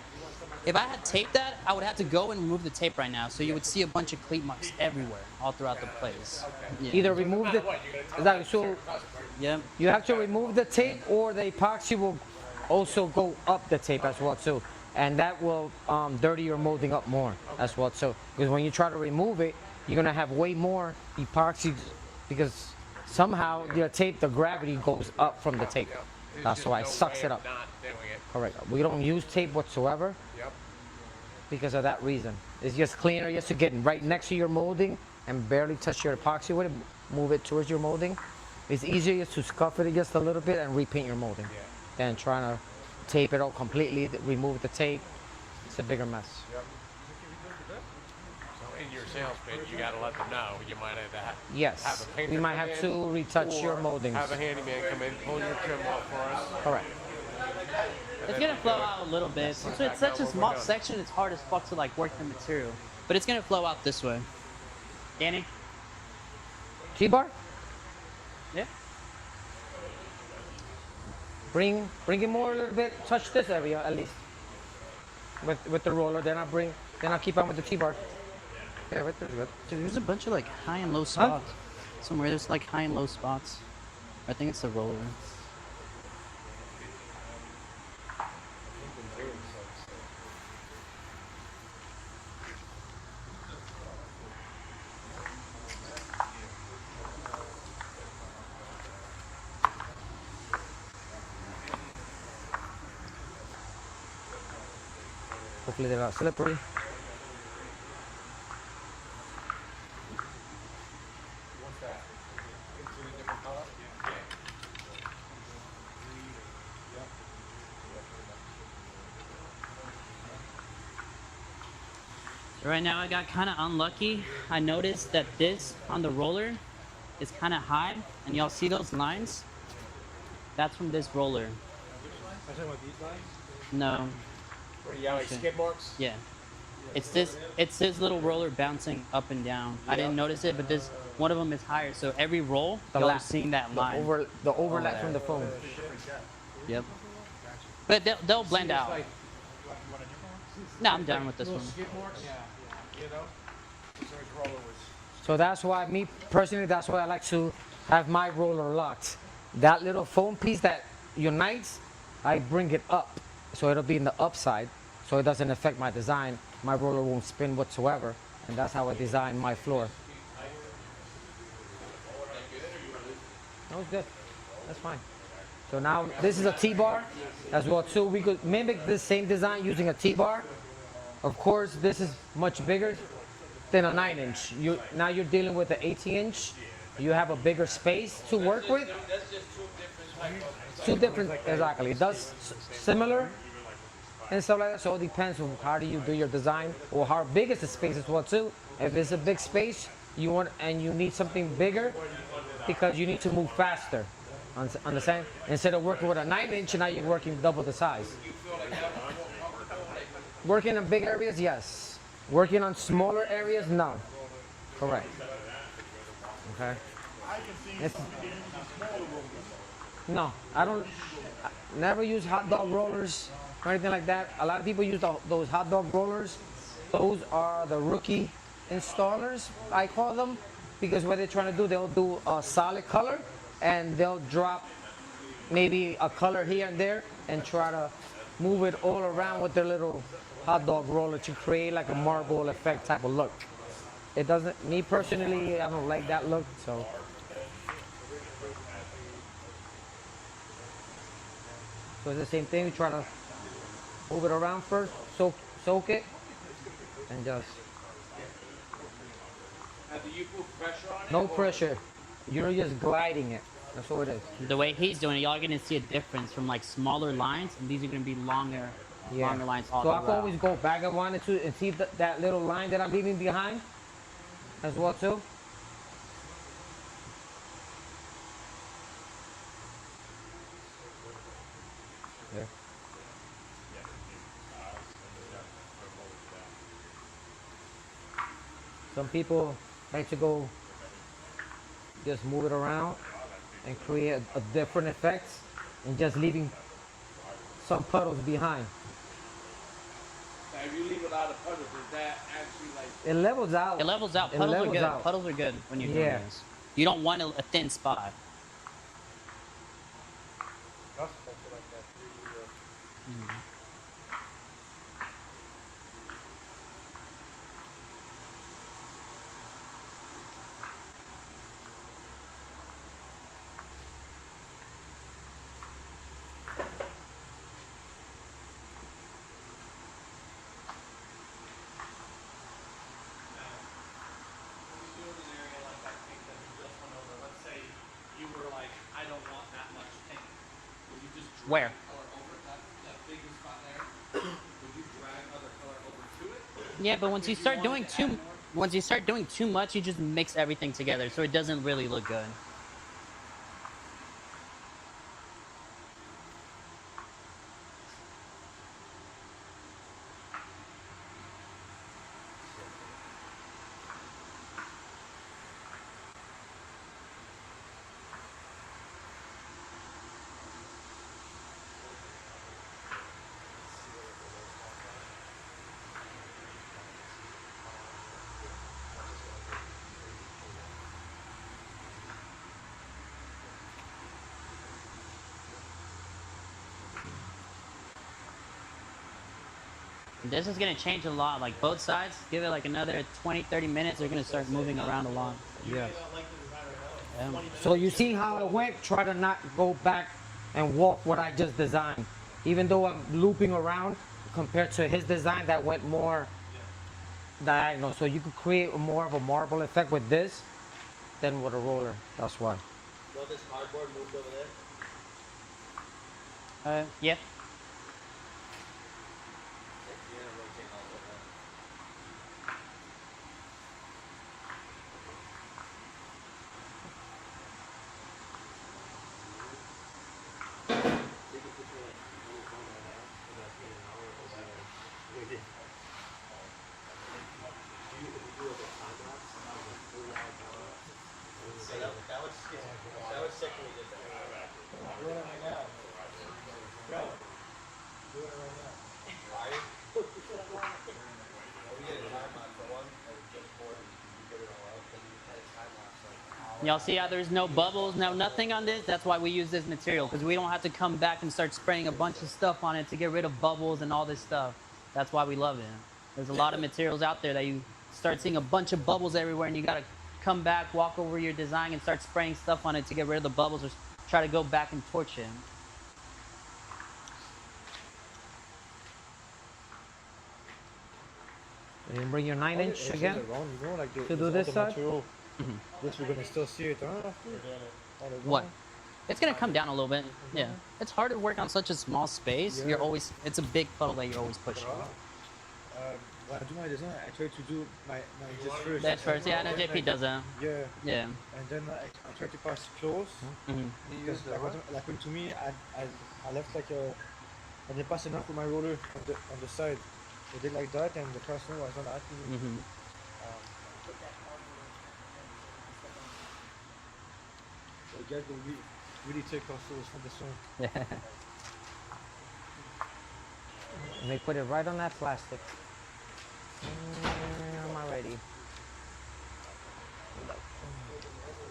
C: if I had taped that, I would have to go and remove the tape right now. So you would see a bunch of cleat marks everywhere, all throughout the place. Yeah.
A: Either remove the. Exactly. So
C: Yeah.
A: you have to remove the tape, or the epoxy will also go up the tape as well too, and that will dirty your molding up more as well too. Because when you try to remove it, you're gonna have way more epoxy, because somehow your tape, the gravity goes up from the tape. That's why it sucks it up.
D: Not doing it.
A: Correct. We don't use tape whatsoever
D: Yep.
A: because of that reason. It's just cleaner just to get right next to your molding and barely touch your epoxy with it. Move it towards your molding. It's easier just to scuff it just a little bit and repaint your molding than trying to tape it out completely, remove the tape. It's a bigger mess.
D: So in your sales pitch, you got to let them know you might have to have a
A: Yes,
D: painter
A: we might
D: come
A: have
D: in,
A: to retouch your
D: or
A: moldings.
D: Have a handyman come in, pull your trim off for us.
A: Correct.
C: It's gonna flow out a little bit. Since it's such a small section, it's hard as fuck to like work the material. But it's gonna flow out this way. Danny?
A: T-bar?
C: Yeah.
A: Bring it more a little bit. Touch this area at least with the roller. Then I'll keep on with the T-bar. Yeah, right there's good.
C: Dude, there's a bunch of like high and low spots. Somewhere there's like high and low spots. I think it's the roller.
A: Hopefully they're not slippery.
C: Right now I got kind of unlucky. I noticed that this on the roller is kind of high, and y'all see those lines? That's from this roller.
F: I'm talking about these lines?
C: No,
D: Yeah, like
C: Okay.
D: skid marks.
C: yeah. It's this little roller bouncing up and down. I didn't notice it, but this one of them is higher. So every roll,
A: The
C: y'all
A: lap.
C: seeing that
A: The
C: line.
A: overlap
C: there.
A: from the foam.
C: Yep. But they'll blend out.
D: Like,
C: No, I'm done with this
D: little
C: one.
D: skid marks. You know.
F: So his roller was.
A: So that's why, me personally, that's why I like to have my roller locked. That little foam piece that unites, I bring it up. So it'll be in the upside, so it doesn't affect my design. My roller won't spin whatsoever. And that's how I design my floor. That was good. That's fine. So now this is a T-bar as well too. We could mimic this same design using a T-bar. Of course, this is much bigger than a 9-inch. Now you're dealing with an 18-inch. You have a bigger space to work with.
E: That's just two different type of.
A: Two different, exactly. It does similar and stuff like that. So it depends on how do you do your design or how big is the space as well too. If it's a big space, you need something bigger because you need to move faster. Understand? Instead of working with a 9-inch, now you're working double the size. Working in big areas, yes. Working on smaller areas, no. Correct. Okay. It's- no, I don't. Never use hot dog rollers or anything like that. A lot of people use those hot dog rollers. Those are the rookie installers, I call them, because what they're trying to do, they'll do a solid color and they'll drop maybe a color here and there and try to move it all around with their little hot dog roller to create like a marble effect type of look. It doesn't, me personally, I don't like that look, so. So it's the same thing, we try to move it around first, soak it, and just,
E: Now, do you put pressure on it?
A: no
E: or-
A: pressure. You're just gliding it, that's all it is.
C: The way he's doing it, y'all are gonna see a difference from like smaller lines, and these are gonna be longer lines all
A: So I
C: throughout.
A: can always go back if I wanted to and see that little line that I'm leaving behind as well too. There. Some people like to go just move it around and create a different effect and just leaving some puddles behind.
E: Now, if you leave it out of puddles, is that actually like?
A: It levels out.
C: It levels out.
A: It
C: Puddles
A: levels
C: are good.
A: out.
C: Puddles are good when you're doing
A: Yeah.
C: this. You don't want a thin spot.
F: That's also like that 3D.
D: Let's say you were like, I don't want that much paint. Would you just drag
C: Where?
D: color over that big spot there? Would you drag other color over to it?
C: Yeah, but once you start doing too much, you just mix everything together, so it doesn't really look good. This is gonna change a lot. Like both sides, give it like another 20-30 minutes, they're gonna start moving around a lot.
A: Yeah.
C: Yeah.
A: So you see how it went? Try to not go back and walk what I just designed. Even though I'm looping around, compared to his design that went more diagonal. So you could create more of a marble effect with this than with a roller. That's why.
D: Well, this cardboard moved over there.
C: Yeah.
D: You're gonna rotate all of that. That was sick when we did that.
F: Do it right now. Bro, do it right now.
D: Why? We did a time lapse for one, and just for it, we put it all up, and we had a time lapse.
C: Y'all see how there's no bubbles, no nothing on this? That's why we use this material, because we don't have to come back and start spraying a bunch of stuff on it to get rid of bubbles and all this stuff. That's why we love it. There's a lot of materials out there that you start seeing a bunch of bubbles everywhere, and you gotta come back, walk over your design, and start spraying stuff on it to get rid of the bubbles, or try to go back and torch it.
A: You can bring your 9-inch again.
F: Around, you know, like the,
A: To do
F: all
A: this
F: the
A: side?
F: material, which we're gonna still see it, huh? All the
C: What?
F: ground.
C: It's gonna come down a little bit. Yeah. It's hard to work on such a small space.
F: Yeah.
C: You're always, it's a big puddle that you're always pushing.
F: When I do my design, I try to do my this first.
C: That's first. Yeah, I know JP does that.
F: Yeah,
C: Yeah.
F: and then I try to pass close.
C: Mhm.
F: Because like when to me, I left like a, I didn't pass enough with my roller on the side. I did like that, and the customer was not happy.
C: Mhm.
F: So the guys will really take our souls from this one.
C: Yeah.
A: And they put it right on that plastic. Am I ready?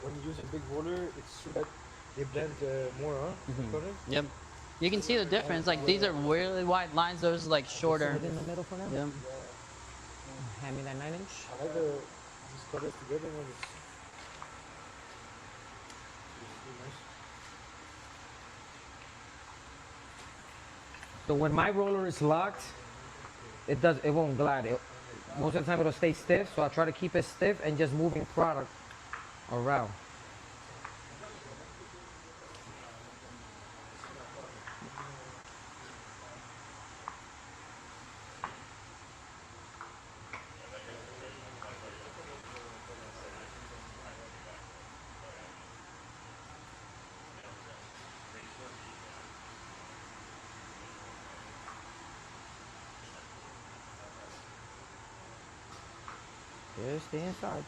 F: When you use a big roller, it's so that they blend more, huh? Color?
C: Yep. You can see the difference. Like these are really wide lines. Those are like shorter.
A: Put it in the middle for now.
C: Yep.
A: Hand me that 9-inch.
F: I like these colors together when it's really nice.
A: So when my roller is locked, it won't glide. Most of the time it'll stay stiff, so I try to keep it stiff and just moving product around. Here's the inside.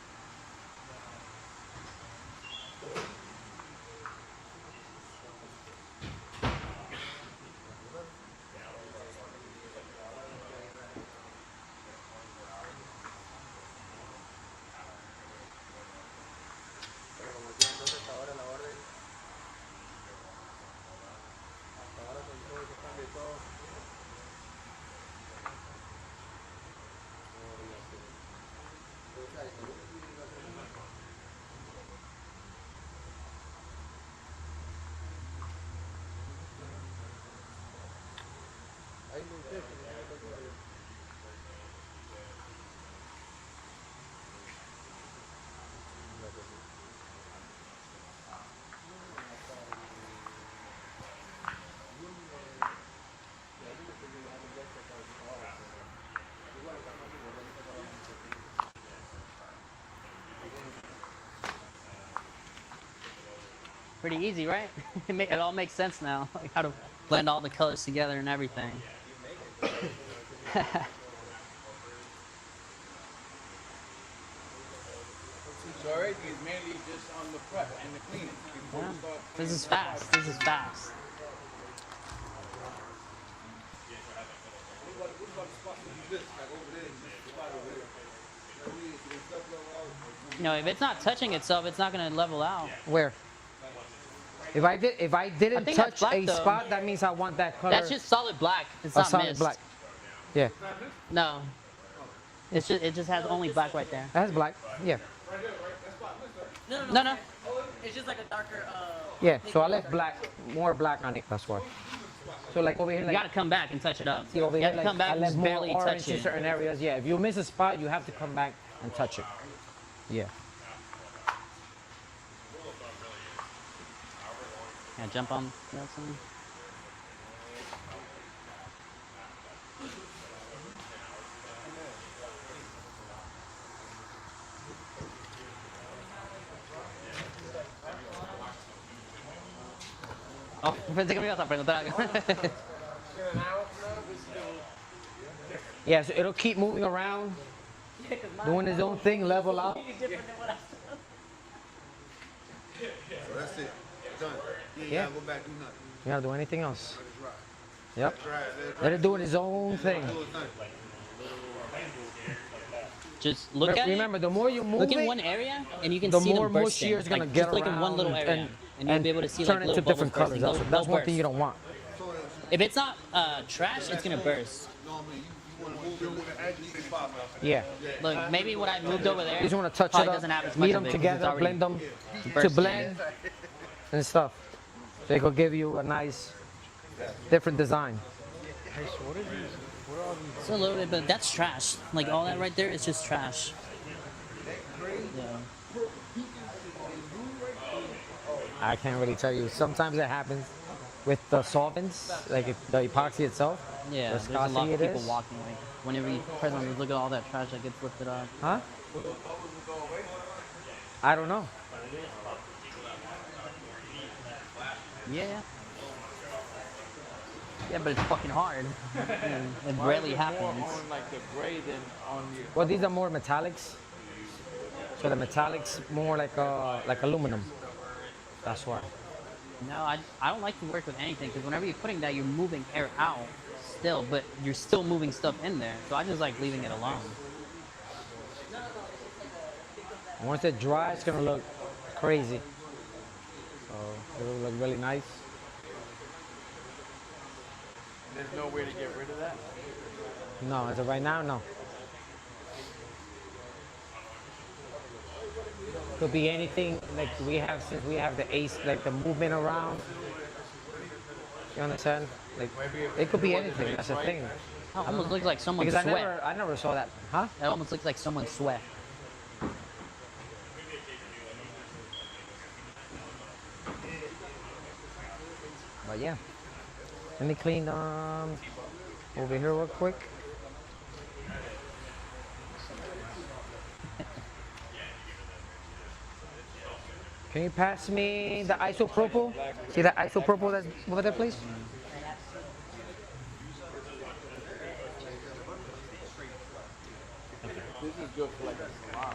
C: Pretty easy, right? It all makes sense now. Like how to blend all the colors together and everything.
E: So already is mainly just on the prep and the cleaning before
C: Yeah.
E: you start.
C: This is fast. This is fast. No, if it's not touching itself, it's not gonna level out.
A: Where? If I didn't
C: think
A: touch
C: that's black,
A: a
C: though.
A: spot, that means I want that color.
C: That's just solid black. It's
A: a
C: not
A: solid
C: mist.
A: black. Yeah,
C: No. It just has only black right there.
A: that's black. Yeah,
C: No.
B: It's just like a darker.
A: yeah. So I left black, more black on it. That's why. So like over here,
C: You
A: like,
C: gotta come back and touch it up.
A: see over
C: You
A: here,
C: have to
A: like,
C: come back
A: I
C: and
A: left
C: just
A: more
C: barely
A: orange
C: touch
A: in
C: it.
A: certain areas. Yeah, if you miss a spot, you have to come back and touch it. Yeah.
C: Yeah, jump on that something. Oh, pensé que me ibas a preguntar algo.
A: Yeah, so it'll keep moving around, doing its own thing, level out.
E: So that's it. Done. You ain't
A: Yeah.
E: gotta go back do nothing.
A: You gotta do anything else.
E: Let it
A: Yep.
E: dry.
A: Let it do its own thing.
E: Do its thing.
C: Just look at
A: Remember, the more you move
C: it. Look in
A: it,
C: one area, and you can
A: the
C: see
A: more
C: them bursting.
A: mushier it's gonna
C: like,
A: get
C: just like in one little
A: around
C: area, and you'll be able to see
A: turn
C: like
A: it
C: little
A: to different
C: bubbles
A: colors.
C: bursting.
A: That's
C: They'll
A: one thing
C: burst.
A: you don't want.
C: If it's not trash, it's gonna burst.
E: Normally, you want to move it. You can pop it.
A: Yeah.
C: Look, maybe what I moved over there.
A: You just want to touch it
C: probably
A: up,
C: doesn't have as
A: meet
C: much
A: them
C: of it 'cause it's
A: together,
C: already
A: blend them to
C: bursting.
A: blend and stuff. So it could give you a nice, different design.
F: Hey, so what are these? What are all these?
C: It's a little bit, but that's trash. Like all that right there is just trash. Yeah.
A: I can't really tell you. Sometimes it happens with the solvents, like the epoxy itself.
C: Yeah,
A: The
C: there's a lot
A: viscosity
C: of
A: it
C: people
A: is.
C: walking. Like whenever you press on this, look at all that trash that gets lifted up.
A: Huh? I don't know.
C: Yeah. Yeah, but it's fucking hard. It rarely happens.
D: On like the gray than on your.
A: Well, these are more metallics. So the metallics more like aluminum. That's why.
C: No, I don't like to work with anything because whenever you're putting that, you're moving air out still, but you're still moving stuff in there. So I just like leaving it alone.
A: Once it dries, it's gonna look crazy. So it will look really nice.
D: There's no way to get rid of that.
A: No, as of right now, no. Could be anything like we have since we have the ace, like the movement around. You understand? Like it could be anything. That's the thing.
C: It almost looks like someone
A: Because
C: sweat.
A: I never saw that. Huh?
C: It almost looks like someone sweat.
A: But yeah. Let me clean over here real quick. Can you pass me the isopropyl? See that isopropyl that's over there, please?
D: This is good for like a salon.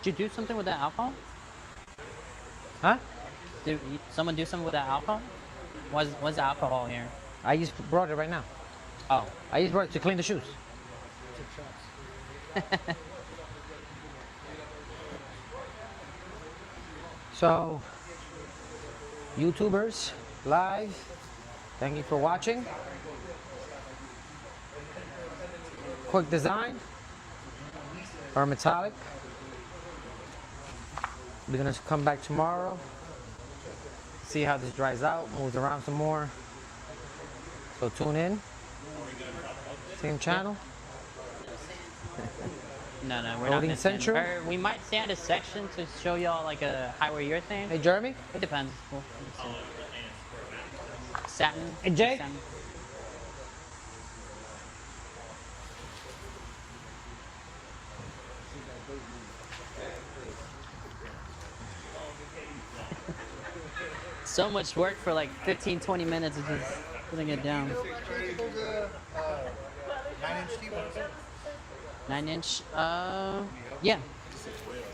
C: Did you do something with that alcohol?
A: Huh?
C: Did someone do something with that alcohol? What's the alcohol here?
A: I just brought it right now.
C: Oh.
A: I just brought it to clean the shoes. So, YouTubers, live, thank you for watching. Quick design, or metallic. We're gonna come back tomorrow, see how this dries out, moves around some more. So tune in, same channel.
C: No, we're
A: Loading
C: not.
A: Central?
C: Or we might stay at a section to show y'all like a high urethane.
A: Hey Jeremy,
C: It depends. We'll see. Satin.
A: Hey, Jay?
C: Satin. So much work for like 15, 20 minutes of just putting it down. 9 inch. Yeah.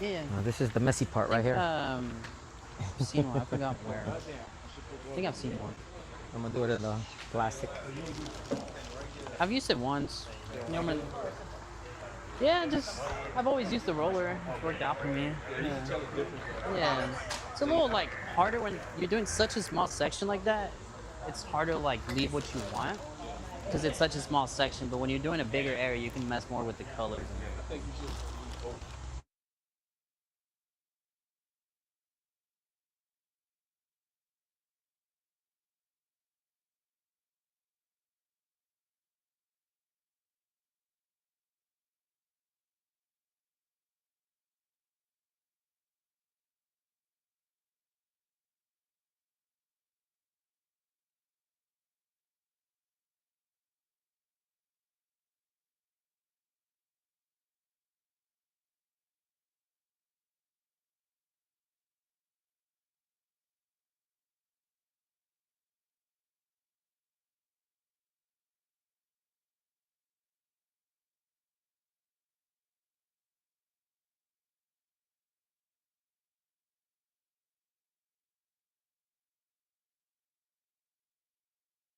C: Yeah.
A: this is the messy part right here.
C: I've seen one. I forgot where. I think I've seen one.
A: I'm gonna do it in the plastic.
C: I've used it once. You know, when, yeah, just I've always used the roller. It's worked out for me. Yeah. Yeah. It's a little like harder when you're doing such a small section like that. It's harder to like leave what you want because it's such a small section. But when you're doing a bigger area, you can mess more with the colors.